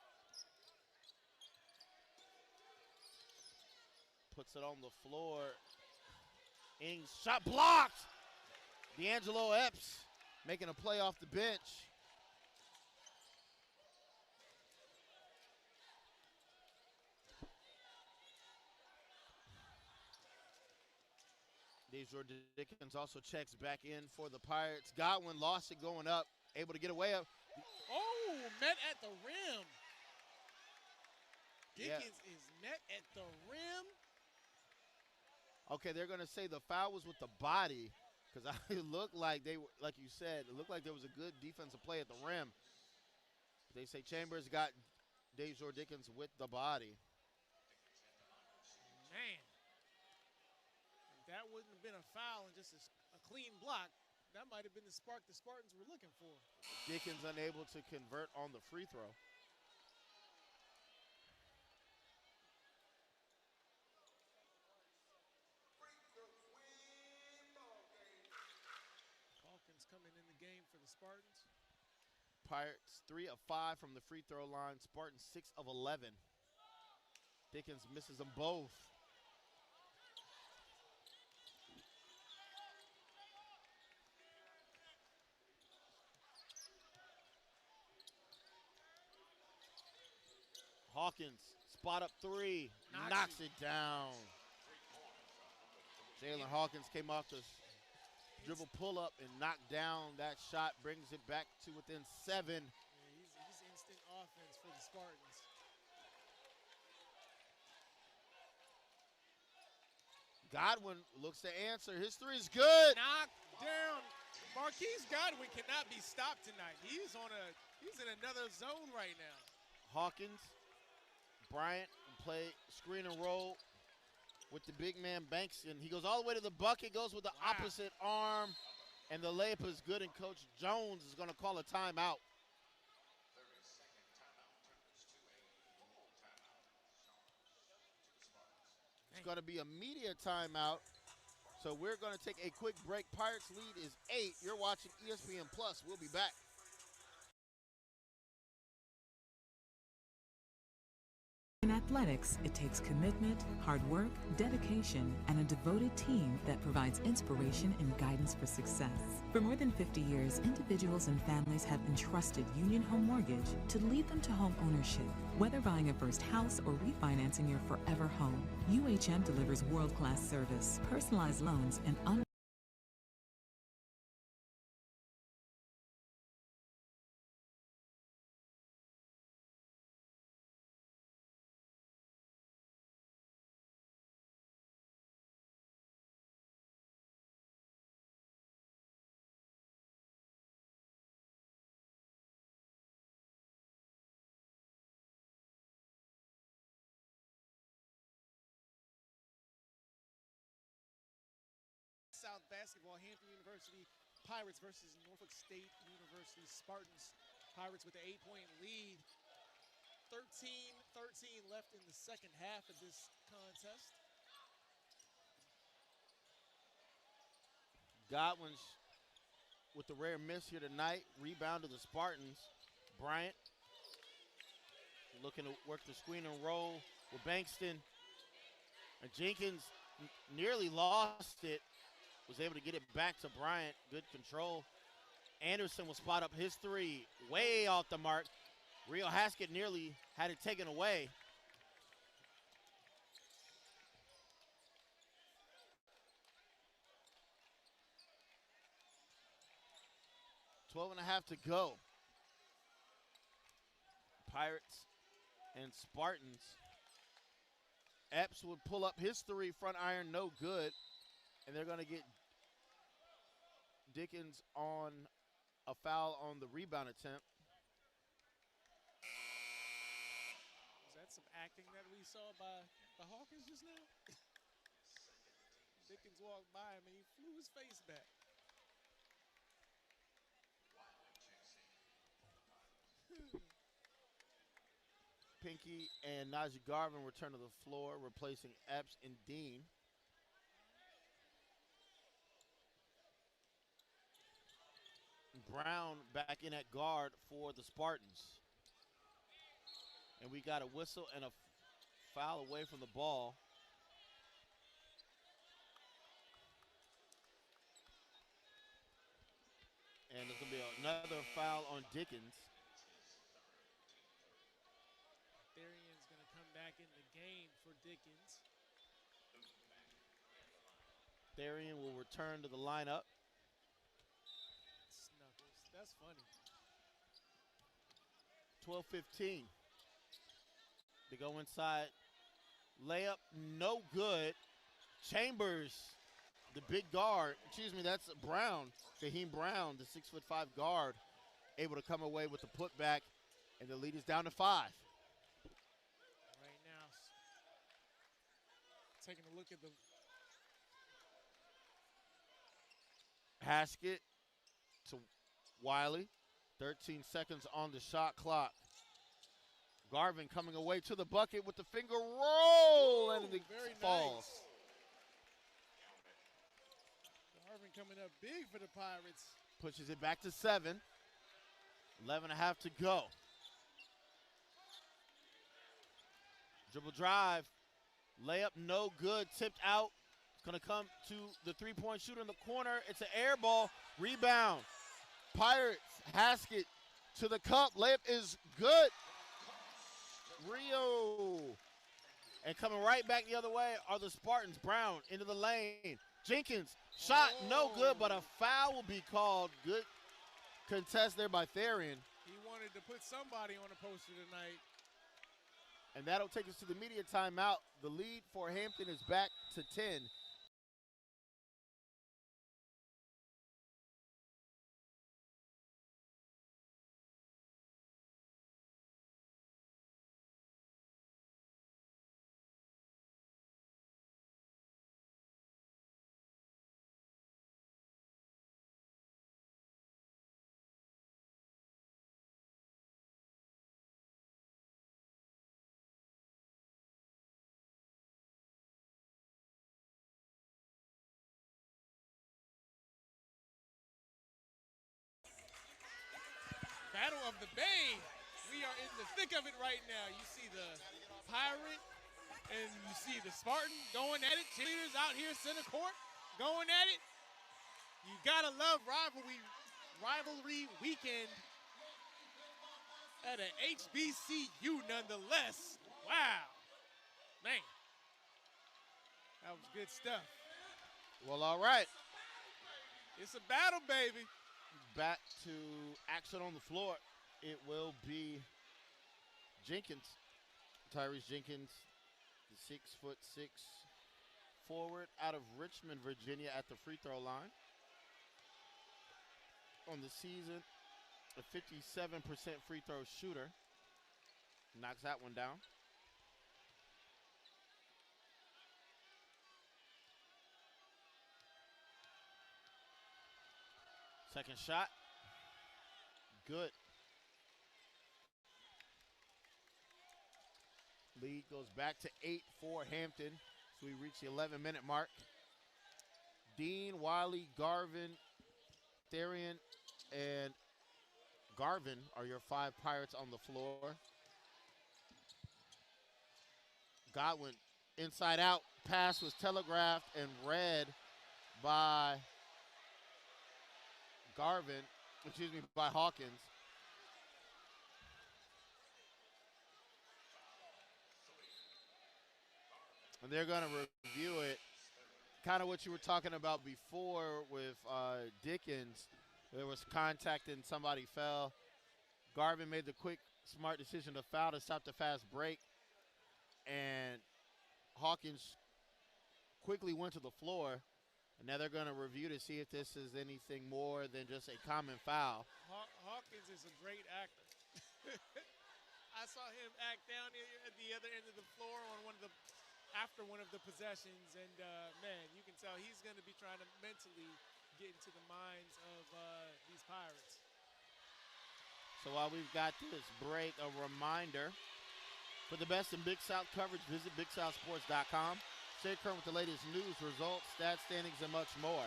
puts it on the floor. Ings shot blocked. D'Angelo Epps making a play off the bench. Jordan Dickens also checks back in for the Pirates. Godwin lost it going up, able to get away up. Oh, met at the rim. Dickens is met at the rim. Okay, they're going to say the foul was with the body because it looked like they were, like you said, it looked like there was a good defensive play at the rim. They say Chambers got Dejor Dickens with the body. Man, if that wouldn't have been a foul and just a clean block, that might have been the spark the Spartans were looking for. Dickens unable to convert on the free throw. Hawkins coming in the game for the Spartans. Pirates 3 of 5 from the free throw line. Spartans 6 of 11. Dickens misses them both. Hawkins, spot up three, knocks it down. Jalen Hawkins came off the dribble pull-up and knocked down that shot, brings it back to within 7. Yeah, he's instant offense for the Spartans. Godwin looks to answer. His three is good. Knocked down. Marquise Godwin cannot be stopped tonight. He's in another zone right now. Hawkins, Bryant play screen and roll with the big man Bankston. He goes all the way to the bucket, goes with the opposite arm, and the layup is good, and Coach Jones is going to call a timeout. It's going to be a media timeout, so we're going to take a quick break. Pirates lead is 8. You're watching ESPN Plus. We'll be back. In athletics, it takes commitment, hard work, dedication, and a devoted team that provides inspiration and guidance for success. For more than 50 years, individuals and families have entrusted Union Home Mortgage to lead them to home ownership. Whether buying a first house or refinancing your forever home, UHM delivers world-class service, personalized loans, and South basketball, Hampton University Pirates versus Norfolk State University Spartans. Pirates with an 8-point lead. 13-13 left in the second half of this contest. Godwin's with the rare miss here tonight. Rebound to the Spartans. Bryant looking to work the screen and roll with Bankston. And Jenkins nearly lost it. Was able to get it back to Bryant. Good control. Anderson will spot up his three. Way off the mark. Rio Haskett nearly had it taken away. Twelve and a half to go. Pirates and Spartans. Epps would pull up his three, front iron, no good. And they're going to get Dickens on a foul on the rebound attempt. Is that some acting that we saw by the Hawkins just now? Dickens walked by him and he flew his face back. Pinky and Najee Garvin return to the floor, replacing Epps and Dean. Brown back in at guard for the Spartans. And we got a whistle and a foul away from the ball. And there's going to be another foul on Dickens. Therian's going to come back in the game for Dickens. Therian will return to the lineup. That's funny. 12-15. They go inside. Layup, no good. Chambers, the big guard. Excuse me, that's Brown. Shaheem Brown, the 6'5" guard, able to come away with the putback, and the lead is down to 5. taking a look at the Haskett to Wiley. 13 seconds on the shot clock. Garvin coming away to the bucket with the finger roll, and it very falls. nice. Garvin coming up big for the Pirates. Pushes it back to 7. 11 and a half to go. Dribble drive. Layup no good. Tipped out. It's going to come to the three-point shooter in the corner. It's an air ball. Rebound. Pirates. Haskett to the cup. Layup is good. Rio. And coming right back the other way are the Spartans. Brown into the lane. Jenkins. Shot no good, but a foul will be called. Good contest there by Therian. He wanted to put somebody on a poster tonight. And that'll take us to the media timeout. The lead for Hampton is back to 10. Battle of the Bay. We are in the thick of it right now. You see the Pirate and you see the Spartan going at it. Cheerleaders out here center court going at it. You gotta love rivalry weekend at an HBCU nonetheless. Wow. Man. That was good stuff. Well, all right. It's a battle, baby. Back to action on the floor. It will be Jenkins. Tyrese Jenkins, the 6'6" forward out of Richmond, Virginia, at the free throw line. On the season, a 57% free throw shooter. Knocks that one down. Second shot. Good. Lead goes back to 8 for Hampton. So we reach the 11-minute mark. Dean, Wiley, Garvin, Therian, and Garvin are your 5 Pirates on the floor. Godwin, inside out. Pass was telegraphed and read by by Hawkins. And they're going to review it. Kind of what you were talking about before with Dickens. There was contact and somebody fell. Garvin made the quick, smart decision to foul to stop the fast break. And Hawkins quickly went to the floor. And now they're going to review to see if this is anything more than just a common foul. Hawkins is a great actor. I saw him act down at the other end of the floor on after one of the possessions, and man, you can tell he's going to be trying to mentally get into the minds of these Pirates. So while we've got this break, a reminder, for the best in Big South coverage, visit BigSouthSports.com. Stay current with the latest news, results, stats, standings, and much more.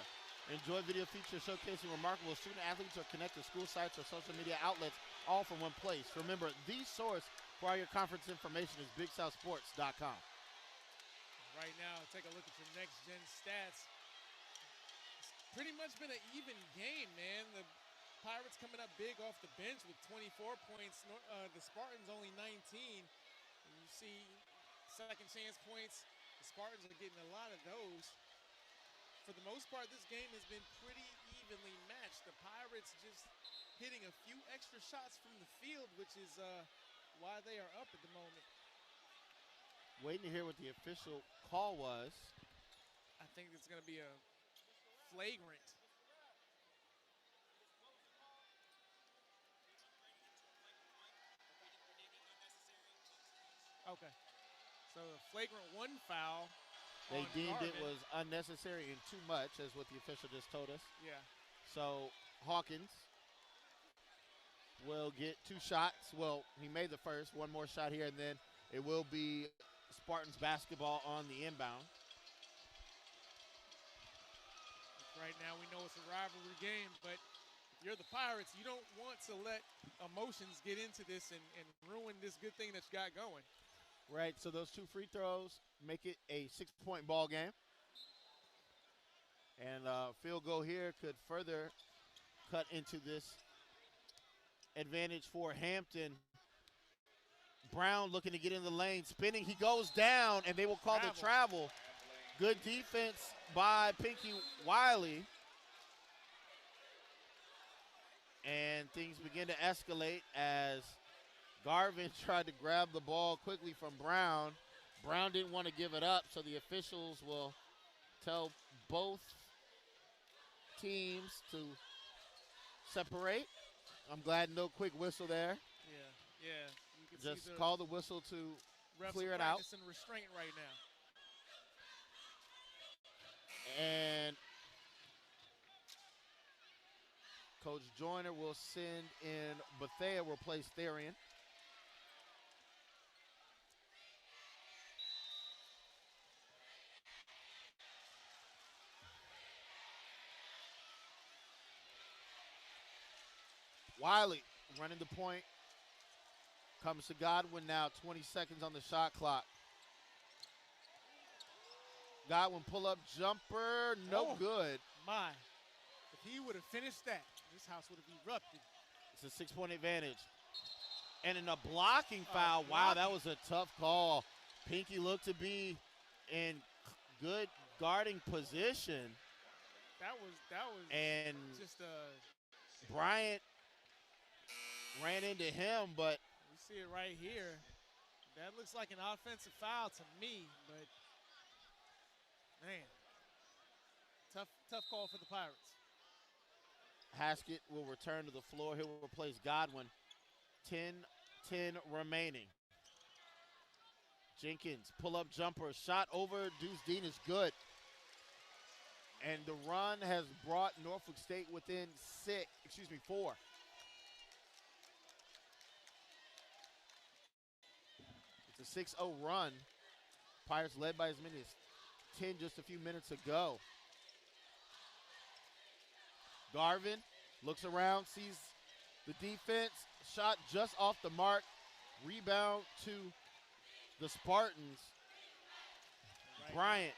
Enjoy video features showcasing remarkable student athletes or connect to school sites or social media outlets, all from one place. Remember, the source for all your conference information is BigSouthSports.com. Right now, take a look at your next-gen stats. It's pretty much been an even game, man. The Pirates coming up big off the bench with 24 points. The Spartans only 19. And you see second chance points. The Spartans are getting a lot of those. For the most part, this game has been pretty evenly matched. The Pirates just hitting a few extra shots from the field, which is why they are up at the moment. Waiting to hear what the official call was. I think it's going to be a flagrant. Okay. So a flagrant 1 foul They on deemed it Garvin. was unnecessary and too much, as what the official just told us. Yeah. So Hawkins will get 2 shots. Well, he made the first. One more shot here, and then it will be Spartans basketball on the inbound. Right now we know it's a rivalry game, but if you're the Pirates, you don't want to let emotions get into this and ruin this good thing that you got going. Right, so those 2 free throws make it a 6-point ball game. And field goal here could further cut into this advantage for Hampton. Brown looking to get in the lane, spinning. He goes down, and they will call the travel. Good defense by Pinky Wiley. And things begin to escalate as Garvin tried to grab the ball quickly from Brown. Brown didn't want to give it up, so the officials will tell both teams to separate. I'm glad no quick whistle there. Yeah. You can Just see the call the whistle to clear it out. Refs are practicing restraint right now. And Coach Joyner will send in Bethea, replace Therian. Wiley running the point. Comes to Godwin now, 20 seconds on the shot clock. Godwin pull-up jumper, no good. My, if he would have finished that, this house would have erupted. It's a 6-point advantage. And in a blocking foul, wow, that was a tough call. Pinky looked to be in good guarding position. That was and just a Bryant ran into him, but you see it right here. That looks like an offensive foul to me, but man, tough call for the Pirates. Haskett will return to the floor. He'll replace Godwin. 10 remaining. Jenkins, pull-up jumper, shot over Deuce Dean is good. And the run has brought Norfolk State within 4. It's a 6-0 run. Pirates led by as many as 10 just a few minutes ago. Garvin looks around, sees the defense, shot just off the mark. Rebound to the Spartans. Bryant.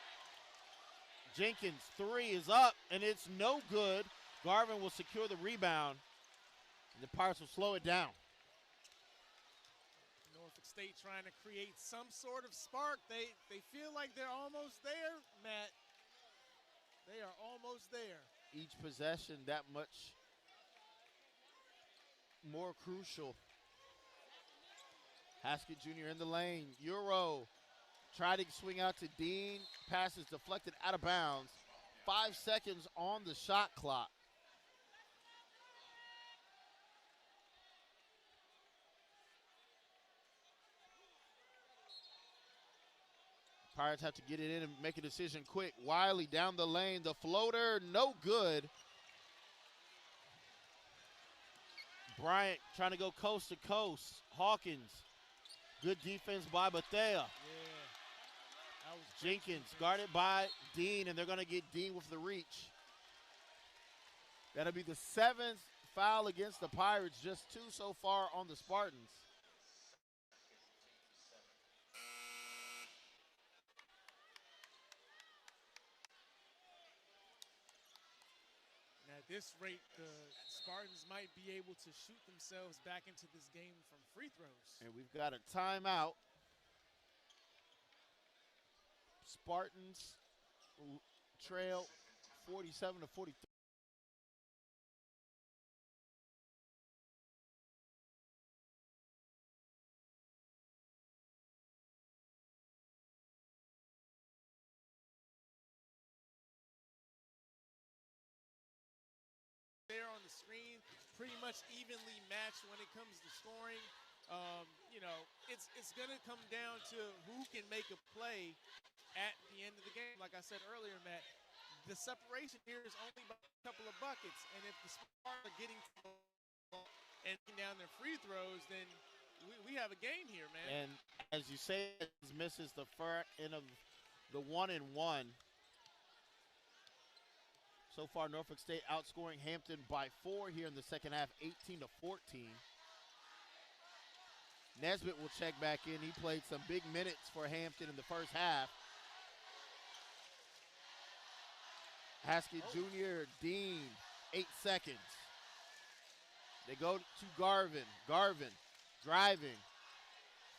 Jenkins, 3 is up, and it's no good. Garvin will secure the rebound, and the Pirates will slow it down. Norfolk State trying to create some sort of spark. They feel like they're almost there, Matt. They are almost there. Each possession that much more crucial. Haskett Jr. in the lane. Euro tried to swing out to Dean. Pass is deflected out of bounds. 5 seconds on the shot clock. Pirates have to get it in and make a decision quick. Wiley down the lane. The floater, no good. Bryant trying to go coast to coast. Hawkins. Good defense by Bethea. Jenkins guarded by Dean, and they're going to get Dean with the reach. That'll be the 7th foul against the Pirates, just 2 so far on the Spartans. At this rate, the Spartans might be able to shoot themselves back into this game from free throws. And we've got a timeout. Spartans trail 47-43. There on the screen, pretty much evenly matched when it comes to scoring. You know, it's going to come down to who can make a play at the end of the game. Like I said earlier, Matt, the separation here is only by a couple of buckets. And if the Spartans are getting to the ball and down their free throws, then we have a game here, man. And as you say, misses the front end of the 1-and-1. So far, Norfolk State outscoring Hampton by 4 here in the second half, 18-14. Nesbitt will check back in. He played some big minutes for Hampton in the first half. Haskett Jr., Dean, 8 seconds. They go to Garvin. Garvin driving.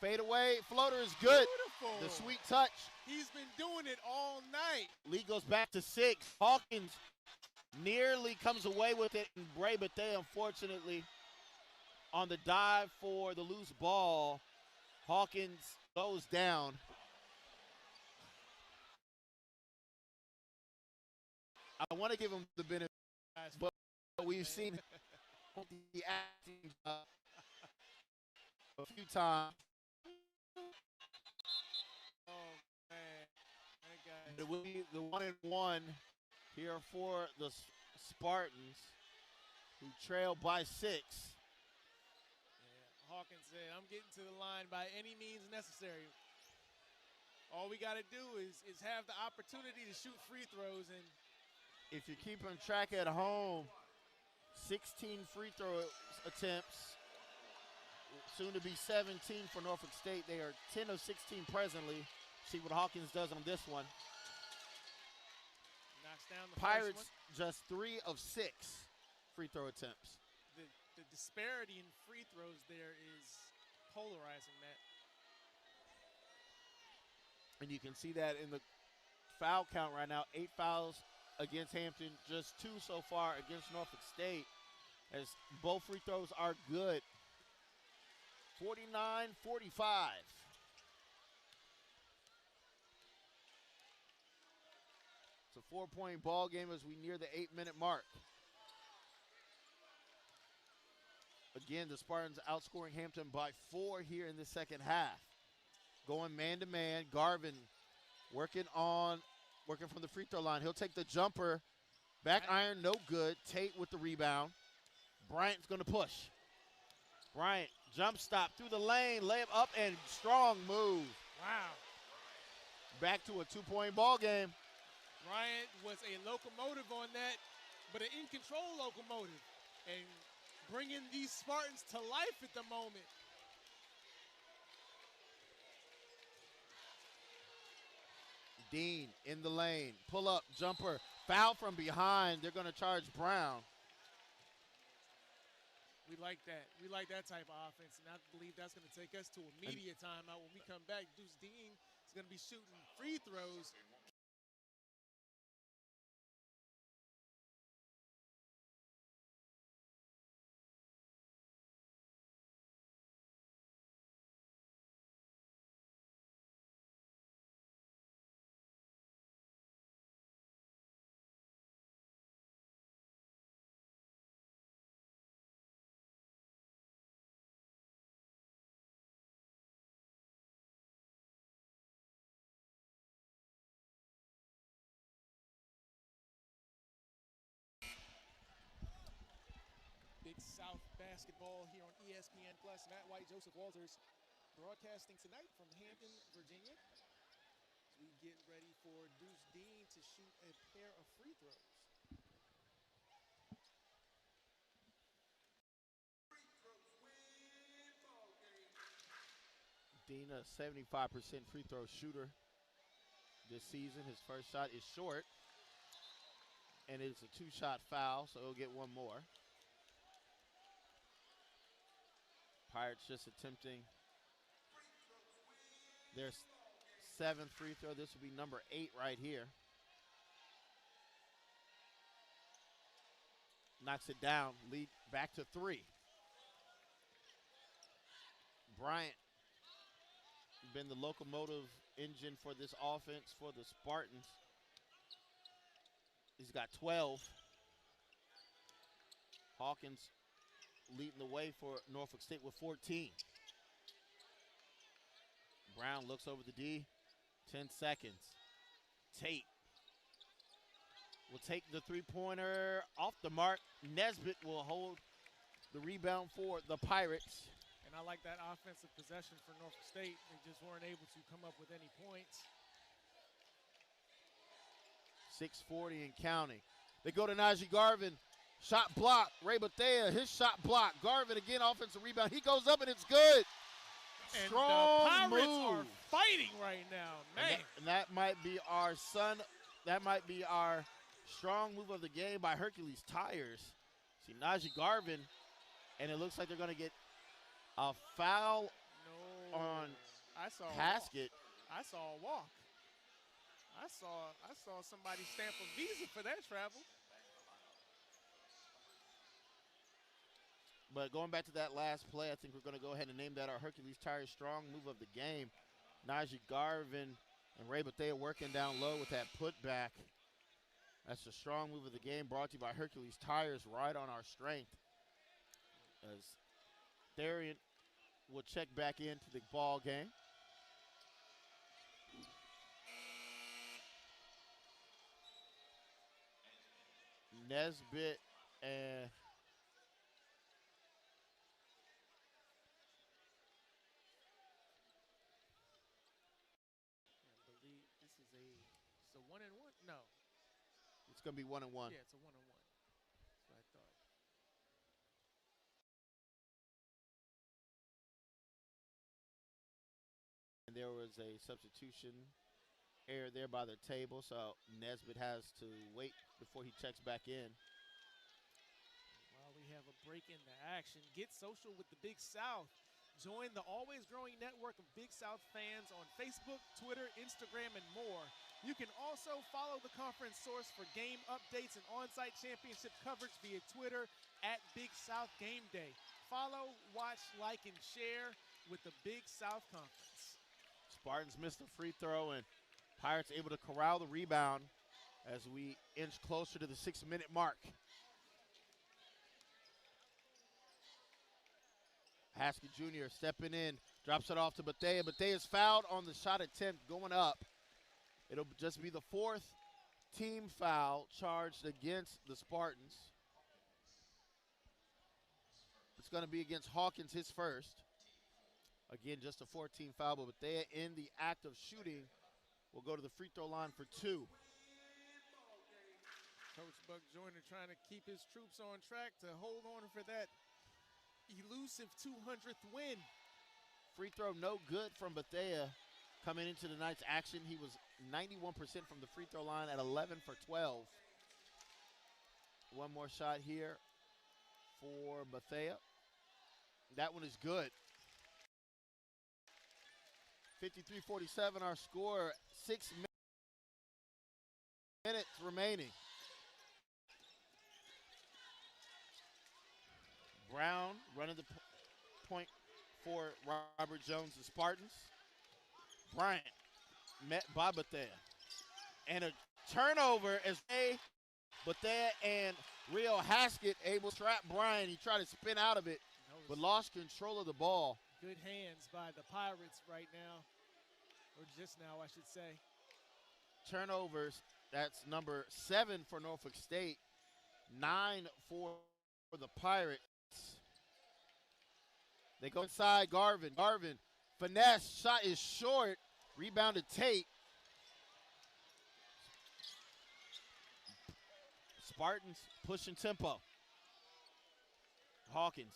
Fade away. Floater is good. Beautiful. The sweet touch. He's been doing it all night. Lead goes back to 6. Hawkins nearly comes away with it. And Bray, but they unfortunately, on the dive for the loose ball, Hawkins goes down. I want to give him the benefit, but we've seen the acting a few times. Oh, man. That guy. It will be the 1-and-1 here for the Spartans, who trail by 6. Yeah, Hawkins said, I'm getting to the line by any means necessary. All we got to do is have the opportunity to shoot free throws. And if you're keeping track at home, 16 free throw attempts, soon to be 17 for Norfolk State. They are 10 of 16 presently. See what Hawkins does on this one. knocks down the Pirates first one. just 3 of 6 free throw attempts. The disparity in free throws there is polarizing, Matt. And you can see that in the foul count right now. 8 fouls against Hampton, just 2 so far against Norfolk State, as both free throws are good. 49-45. It's a 4-point ball game as we near the 8-minute mark. Again, the Spartans outscoring Hampton by 4 here in the second half. Going man-to-man, Garvin working from the free throw line. He'll take the jumper. Back iron, no good. Tate with the rebound. Bryant's going to push. Bryant, jump stop through the lane, layup up, and strong move. Wow. Back to a 2-point ball game. Bryant was a locomotive on that, but an in-control locomotive. And bringing these Spartans to life at the moment. Dean in the lane. Pull up, jumper, foul from behind. They're going to charge Brown. We like that. We like that type of offense, and I believe that's going to take us to a media timeout. When we come back, Deuce Dean is going to be shooting free throws. Big South basketball here on ESPN Plus. Matt White, Joseph Walters, broadcasting tonight from Hampton, Virginia. As we get ready for Deuce Dean to shoot a pair of free throws. Dean, a 75% free throw shooter this season. His first shot is short, and it's a 2-shot foul, so he'll get one more. Pirates just attempting their 7th free throw. This will be number 8 right here. Knocks it down, lead back to 3. Bryant been the locomotive engine for this offense for the Spartans. He's got 12. Hawkins leading the way for Norfolk State with 14. Brown looks over the D. 10 seconds. Tate will take the three-pointer off the mark. Nesbitt will hold the rebound for the Pirates. And I like that offensive possession for Norfolk State. They just weren't able to come up with any points. 6:40 and counting. They go to Najee Garvin. Shot block. Ray Bethea, his shot block. Garvin again, offensive rebound. He goes up and it's good. And Strong the Pirates move. are fighting right now, man. And that might be our son. That might be our strong move of the game by Hercules Tires. See Najee Garvin, and it looks like they're going to get a foul on Haskett. I saw a walk. I saw somebody stamp a visa for that travel. But going back to that last play, I think we're going to go ahead and name that our Hercules Tires strong move of the game. Najee Garvin and Ray Bethea working down low with that putback. That's the strong move of the game, brought to you by Hercules Tires, right on our strength. As Darian will check back into the ball game. Nesbitt and I believe this is a 1-and-1. No. It's going to be 1-and-1. Yeah, it's a 1-and-1. That's what I thought. And there was a substitution error there by the table, so Nesbitt has to wait before he checks back in. While we have a break in the action, get social with the Big South. Join the always growing network of Big South fans on Facebook, Twitter, Instagram, and more. You can also follow the conference source for game updates and on-site championship coverage via Twitter at Big South Game Day. Follow, watch, like, and share with the Big South Conference. Spartans missed a free throw, and Pirates able to corral the rebound as we inch closer to the 6-minute mark. Haskett Jr. stepping in, drops it off to Bethea. Bethea's fouled on the shot attempt going up. It'll just be the fourth team foul charged against the Spartans. It's going to be against Hawkins, his first. Again, just a 14 foul, but Bethea in the act of shooting will go to the free throw line for two. Coach Buck Joyner trying to keep his troops on track to hold on for that elusive 200th win. Free throw no good from Bethea coming into tonight's action. He was 91% from the free throw line at 11 for 12. One more shot here for Bethea. That one is good. 53-47 our score, 6 minutes remaining. Brown running the point for Robert Jones, the Spartans. Bryant met by Bethea. And a turnover as Bethea and Rio Haskett able to trap Bryant. He tried to spin out of it, but lost control of the ball. Good hands by the Pirates right now, or just now, I should say. Turnovers, that's number 7 for Norfolk State, 9 for the Pirates. They go inside Garvin. Garvin, finesse, shot is short, rebounded Tate. Spartans pushing tempo. Hawkins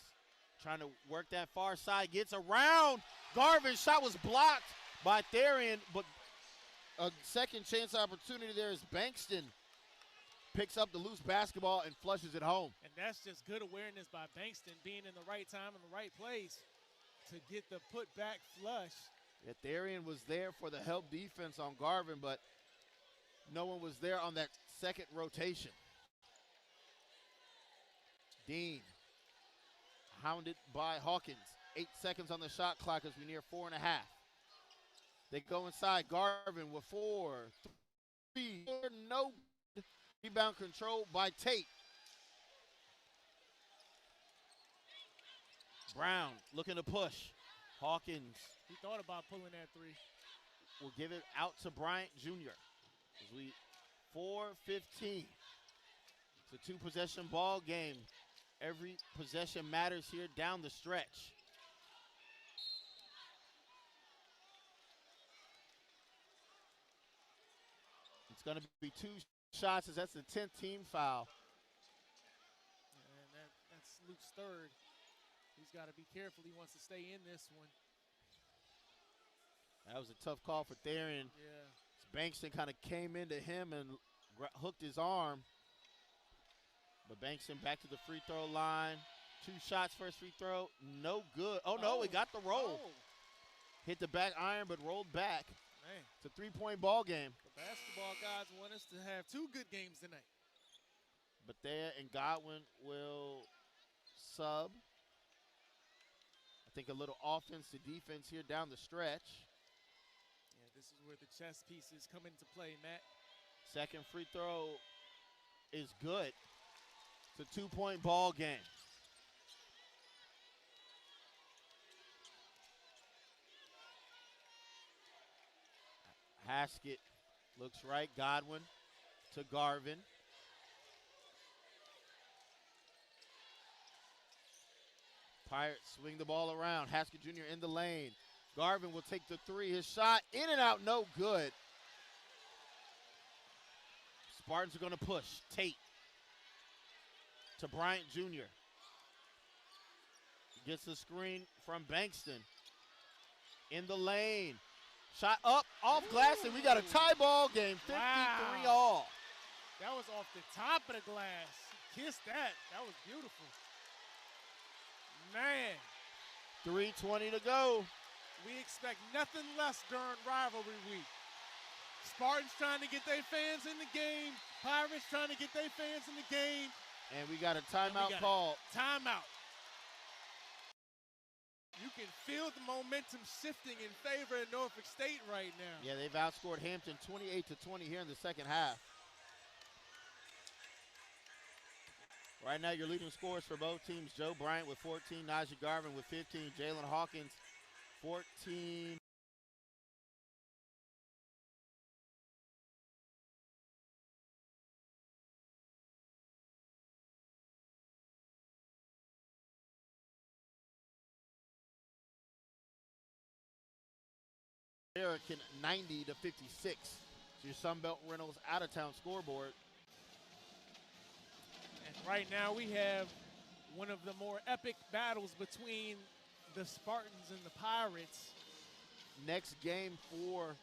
trying to work that far side, gets around. Garvin's shot was blocked by Therian, but a second chance opportunity there is Bankston. Picks up the loose basketball and flushes it home. And that's just good awareness by Bankston, being in the right time in the right place to get the put-back flush. Yeah, Therian was there for the help defense on Garvin, but no one was there on that second rotation. Dean, hounded by Hawkins. 8 seconds on the shot clock as we near 4.5. They go inside. Garvin with 4, 3, no. Rebound control by Tate. Brown looking to push. Hawkins. He thought about pulling that three. Will give it out to Bryant Jr. As we 4:15. It's a two-possession ball game. Every possession matters here down the stretch. It's going to be 2 shots as that's the 10th team foul. And that's Luke's third. He's got to be careful. He wants to stay in this one. That was a tough call for Therian. Yeah. Bankston kind of came into him and hooked his arm. But Bankston back to the free throw line. 2 shots, first free throw, no good. Oh, no, he got the roll. Oh. Hit the back iron, but rolled back. Man. It's a 3-point ball game. The basketball gods want us to have 2 good games tonight. Bethea and Godwin will sub. I think a little offense to defense here down the stretch. Yeah, this is where the chess pieces come into play, Matt. Second free throw is good. It's a 2-point ball game. Haskett looks right. Godwin to Garvin. Pirates swing the ball around. Haskett Jr. in the lane. Garvin will take the 3. His shot in and out, no good. Spartans are going to push. Tate to Bryant Jr. Gets the screen from Bankston. In the lane. Shot up, off glass, and we got a tie ball game, 53 all. That was off the top of the glass. Kiss that. That was beautiful. Man. 3:20 to go. We expect nothing less during rivalry week. Spartans trying to get their fans in the game. Pirates trying to get their fans in the game. And we got a timeout call. Timeout. You can feel the momentum shifting in favor of Norfolk State right now. Yeah, they've outscored Hampton 28-20 here in the second half. Right now, your leading scorers for both teams, Joe Bryant with 14, Najee Garvin with 15, Jalen Hawkins 14. American 90-56. So your Sunbelt Reynolds out-of-town scoreboard. And right now we have one of the more epic battles between the Spartans and the Pirates. Next game for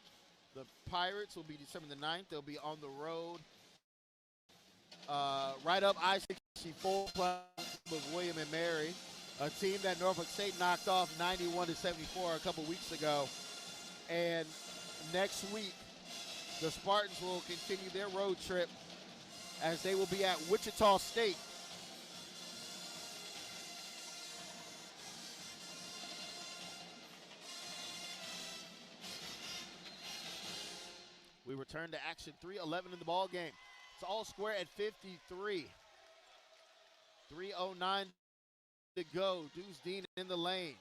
the Pirates will be December the 9th. They'll be on the road right up I-64 with William and Mary, a team that Norfolk State knocked off 91-74 a couple weeks ago. And next week, the Spartans will continue their road trip as they will be at Wichita State. We return to action, 3:11 in the ball game. It's all square at 53. 3:09 to go. Deuce Dean in the lane.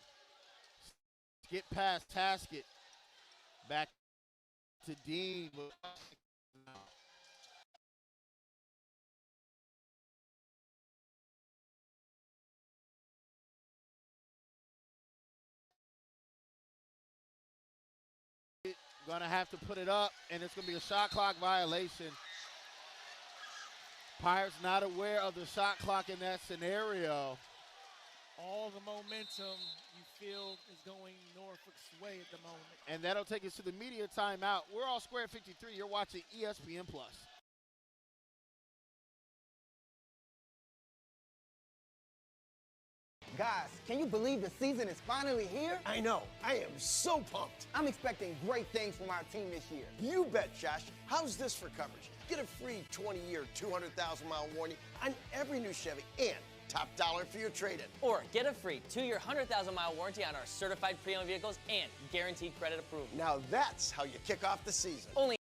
Skip past Haskett. Back to Dean. Going to have to put it up, and it's going to be a shot clock violation. Pirates not aware of the shot clock in that scenario. All the momentum you feel is going Norfolk's way at the moment. And that'll take us to the media timeout. We're all square 53. You're watching ESPN+. Guys, can you believe the season is finally here? I know. I am so pumped. I'm expecting great things from our team this year. You bet, Josh. How's this for coverage? Get a free 20-year, 200,000-mile warranty on every new Chevy and top dollar for your trade-in. Or get a free 2-year, 100,000-mile warranty on our certified pre-owned vehicles and guaranteed credit approval. Now that's how you kick off the season. Only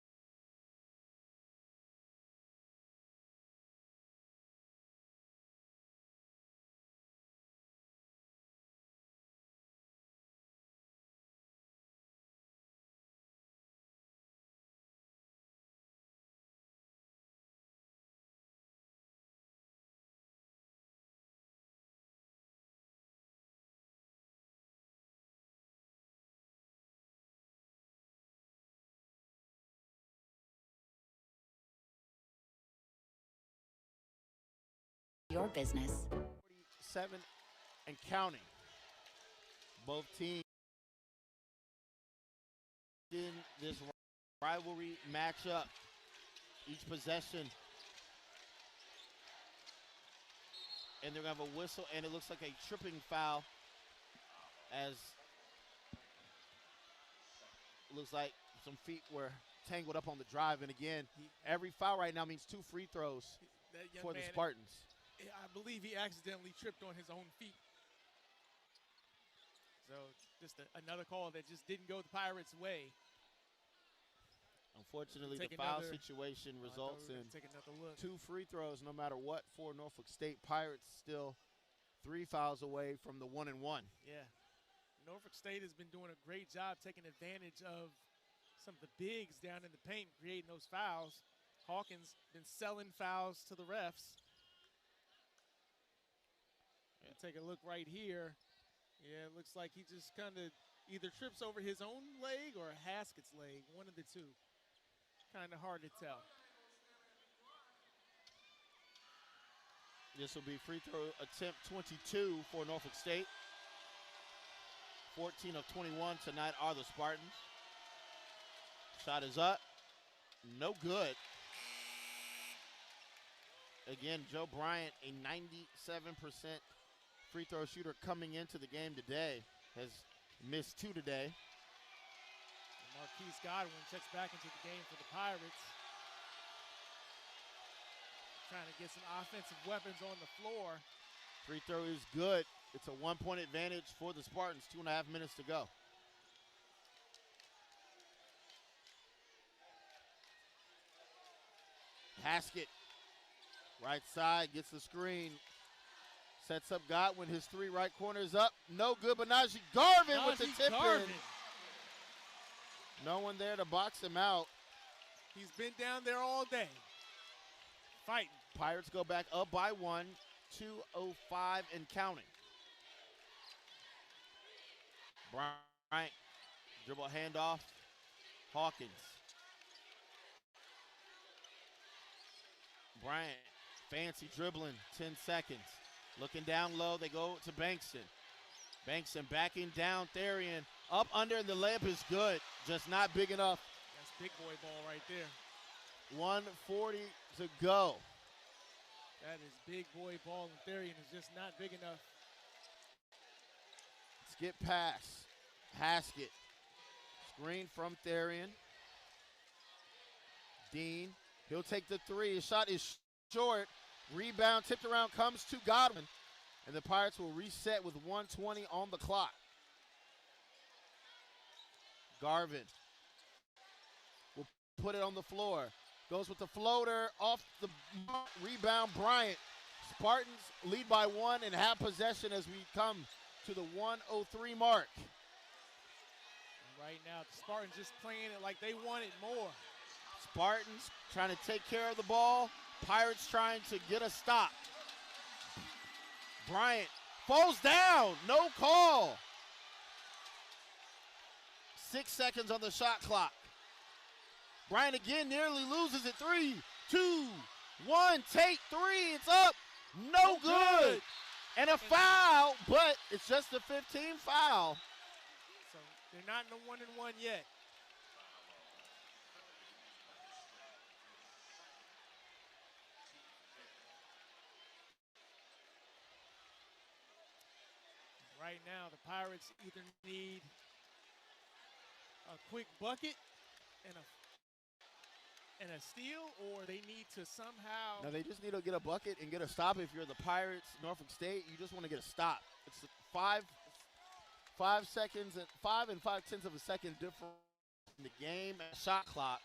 your business. 47 and counting. Both teams in this rivalry matchup. Each possession. And they're going to have a whistle, and it looks like a tripping foul as it looks like some feet were tangled up on the drive. And again, every foul right now means 2 free throws for the Spartans. I believe he accidentally tripped on his own feet. So just another call that just didn't go the Pirates' way. Unfortunately, the foul situation results in 2 free throws no matter what for Norfolk State. Pirates still 3 fouls away from the 1-and-1. Yeah. Norfolk State has been doing a great job taking advantage of some of the bigs down in the paint, creating those fouls. Hawkins been selling fouls to the refs. And take a look right here. Yeah, it looks like he just kind of either trips over his own leg or Haskett's leg, one of the two. Kind of hard to tell. This will be free throw attempt 22 for Norfolk State. 14 of 21 tonight are the Spartans. Shot is up. No good. Again, Joe Bryant, a 97% free throw shooter coming into the game today, has missed 2 today. Marquise Godwin checks back into the game for the Pirates. Trying to get some offensive weapons on the floor. Free throw is good. It's a 1-point advantage for the Spartans. 2.5 minutes to go. Haskett, right side, gets the screen. Sets up Godwin. His 3 right corners up. No good, but Najee Garvin with the tip in. No one there to box him out. He's been down there all day, fighting. Pirates go back up by 1, 2:05 and counting. Bryant, dribble handoff, Hawkins. Bryant, fancy dribbling, 10 seconds. Looking down low, they go to Bankston. Bankston backing down, Therian. Up under, and the layup is good. Just not big enough. That's big boy ball right there. 1:40 to go. That is big boy ball, and Therian is just not big enough. Skip pass. Haskett. Screen from Therian. Dean. He'll take the 3. His shot is short. Rebound tipped around, comes to Godwin. And the Pirates will reset with 1:20 on the clock. Garvin will put it on the floor. Goes with the floater off the rebound. Bryant. Spartans lead by 1 and have possession as we come to the 1:03 mark. And right now, the Spartans just playing it like they want it more. Spartans trying to take care of the ball. Pirates trying to get a stop. Bryant falls down. No call. 6 seconds on the shot clock. Bryant again nearly loses it. 3, 2, 1. Take 3. It's up. No good. And a foul, but it's just a 15 foul. So they're not in the 1-and-1 yet. Right now, the Pirates either need a quick bucket and a steal, or they need to somehow. No, they just need to get a bucket and get a stop. If you're the Pirates, Norfolk State, you just want to get a stop. It's 5 seconds and 5 5/10 of a second difference in the game and shot clock.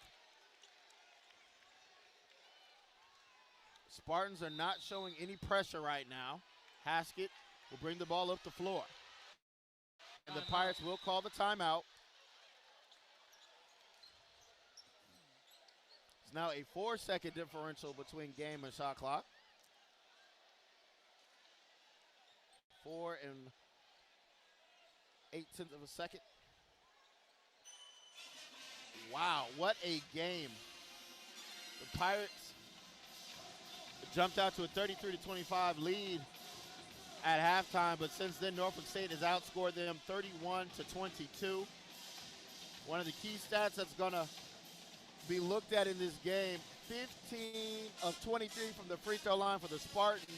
Spartans are not showing any pressure right now. Haskett will bring the ball up the floor. And the Pirates will call the timeout. It's now a 4-second differential between game and shot clock. 4 8/10 of a second. Wow, what a game. The Pirates jumped out to a 33-25 lead at halftime, but since then Norfolk State has outscored them 31-22. One of the key stats that's going to be looked at in this game, 15 of 23 from the free throw line for the Spartans.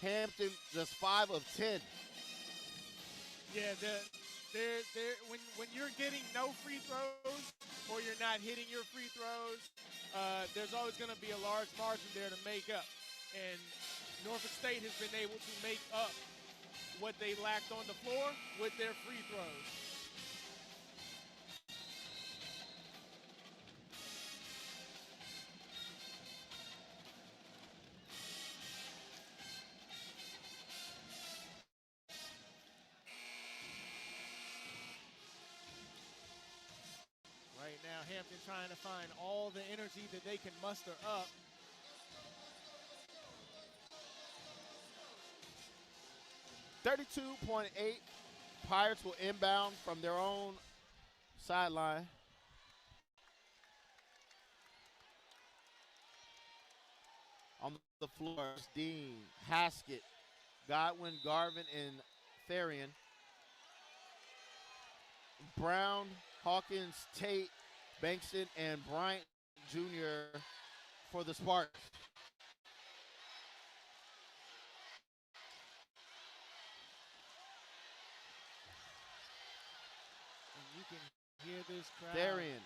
Hampton just 5 of 10. Yeah, when you're getting no free throws or you're not hitting your free throws, there's always going to be a large margin there to make up. And Norfolk State has been able to make up what they lacked on the floor with their free throws. Right now, Hampton trying to find all the energy that they can muster up. .8 Pirates will inbound from their own sideline. On the floor, Dean, Haskett, Godwin, Garvin, and Therian. Brown, Hawkins, Tate, Bankston, and Bryant Jr. for the Spartans. You can hear this crowd. Therian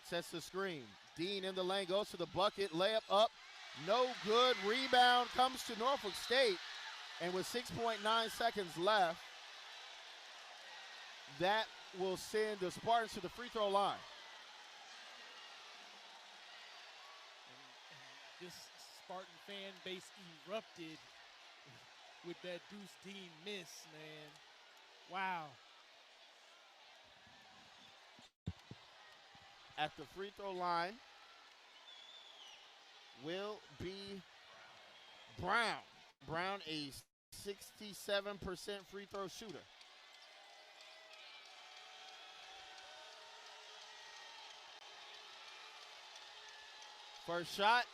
sets the screen. Dean in the lane, goes to the bucket, layup up, no good. Rebound comes to Norfolk State, and with 6.9 seconds left, that will send the Spartans to the free throw line. And this Spartan fan base erupted with that Deuce Dean miss, man. Wow. At the free throw line will be Brown. Brown, a 67% free throw shooter. First shot.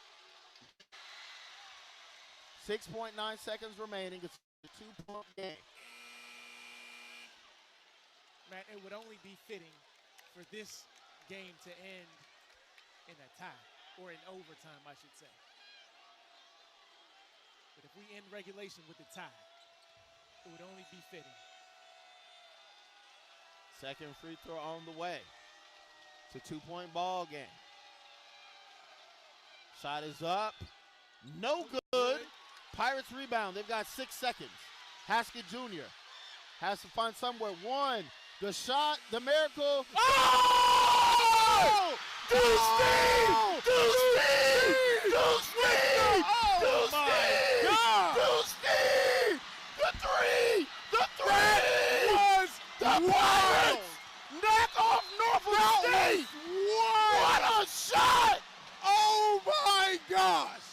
6.9 seconds remaining. It's a 2-point game. Matt, it would only be fitting for this game to end in a tie, or in overtime, I should say. But if we end regulation with a tie, it would only be fitting. Second free throw on the way. It's a 2-point ball game. Shot is up. No good. Pirates rebound. They've got 6 seconds. Haskett Jr. has to find somewhere. One. The shot. The miracle. Oh! Deuce Dean! Deuce Dean! Deuce Dean! Deuce Dean! Deuce Dean! The three! The three! Was the Pirates! Knock off Norfolk State! What a shot! Oh my gosh!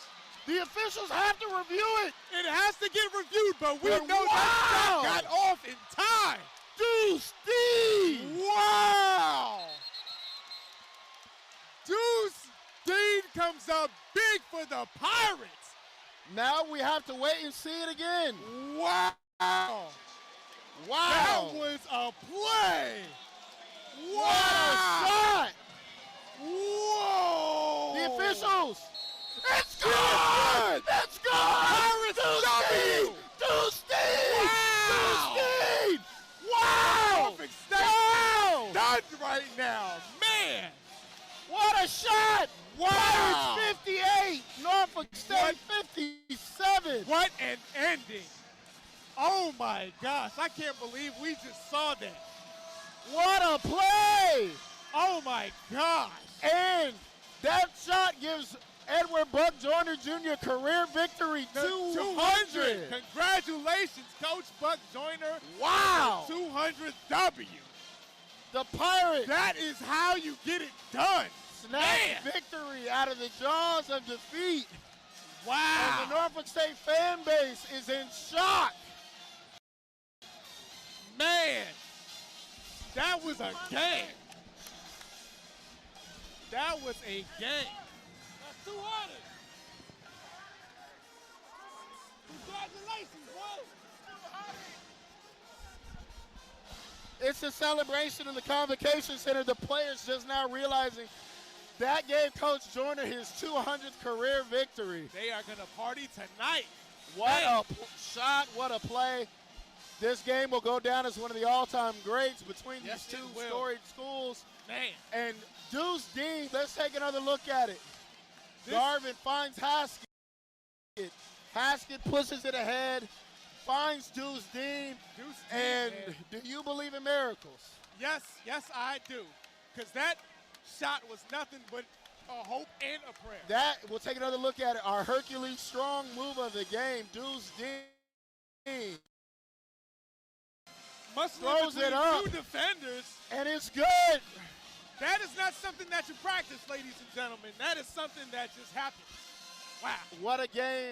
The officials have to review it. It has to get reviewed, but we know that shot got off in time. Deuce Dean! Wow! Deuce Dean comes up big for the Pirates. Now we have to wait and see it again. Wow! Wow! That was a play. Wow! What a shot! Whoa! The officials. It's good! It's good! Pirates W! Deuce Dean! Wow! Deuce Dean! Wow! Norfolk State Wow! stunned right now, man! What a shot! Wow! Pirates 58, Norfolk State 57. What an ending! Oh my gosh, I can't believe we just saw that. What a play! Oh my gosh! And that shot gives Edward Buck Joyner Jr. career victory 200. Congratulations, Coach Buck Joyner. Wow! 200th W. The Pirates That is how you get it done. snatched victory out of the jaws of defeat. Wow. And the Norfolk State fan base is in shock. Man, that was a game. That was a game. That's 200. It's a celebration in the Convocation Center. The players just now realizing that gave Coach Joyner his 200th career victory. They are going to party tonight. What a shot, what a play. This game will go down as one of the all-time greats between these two storied schools. Man. And Deuce Dean, let's take another look at it. Garvin finds Haskett. Haskett pushes it ahead, finds Deuce Dean. And do you believe in miracles? Yes, I do. Because that shot was nothing but a hope and a prayer. We'll take another look at it. Our Hercules strong move of the game, Deuce Dean. Must throws it up. Two defenders. And it's good. That is not something that you practice, ladies and gentlemen. That is something that just happens. Wow. What a game.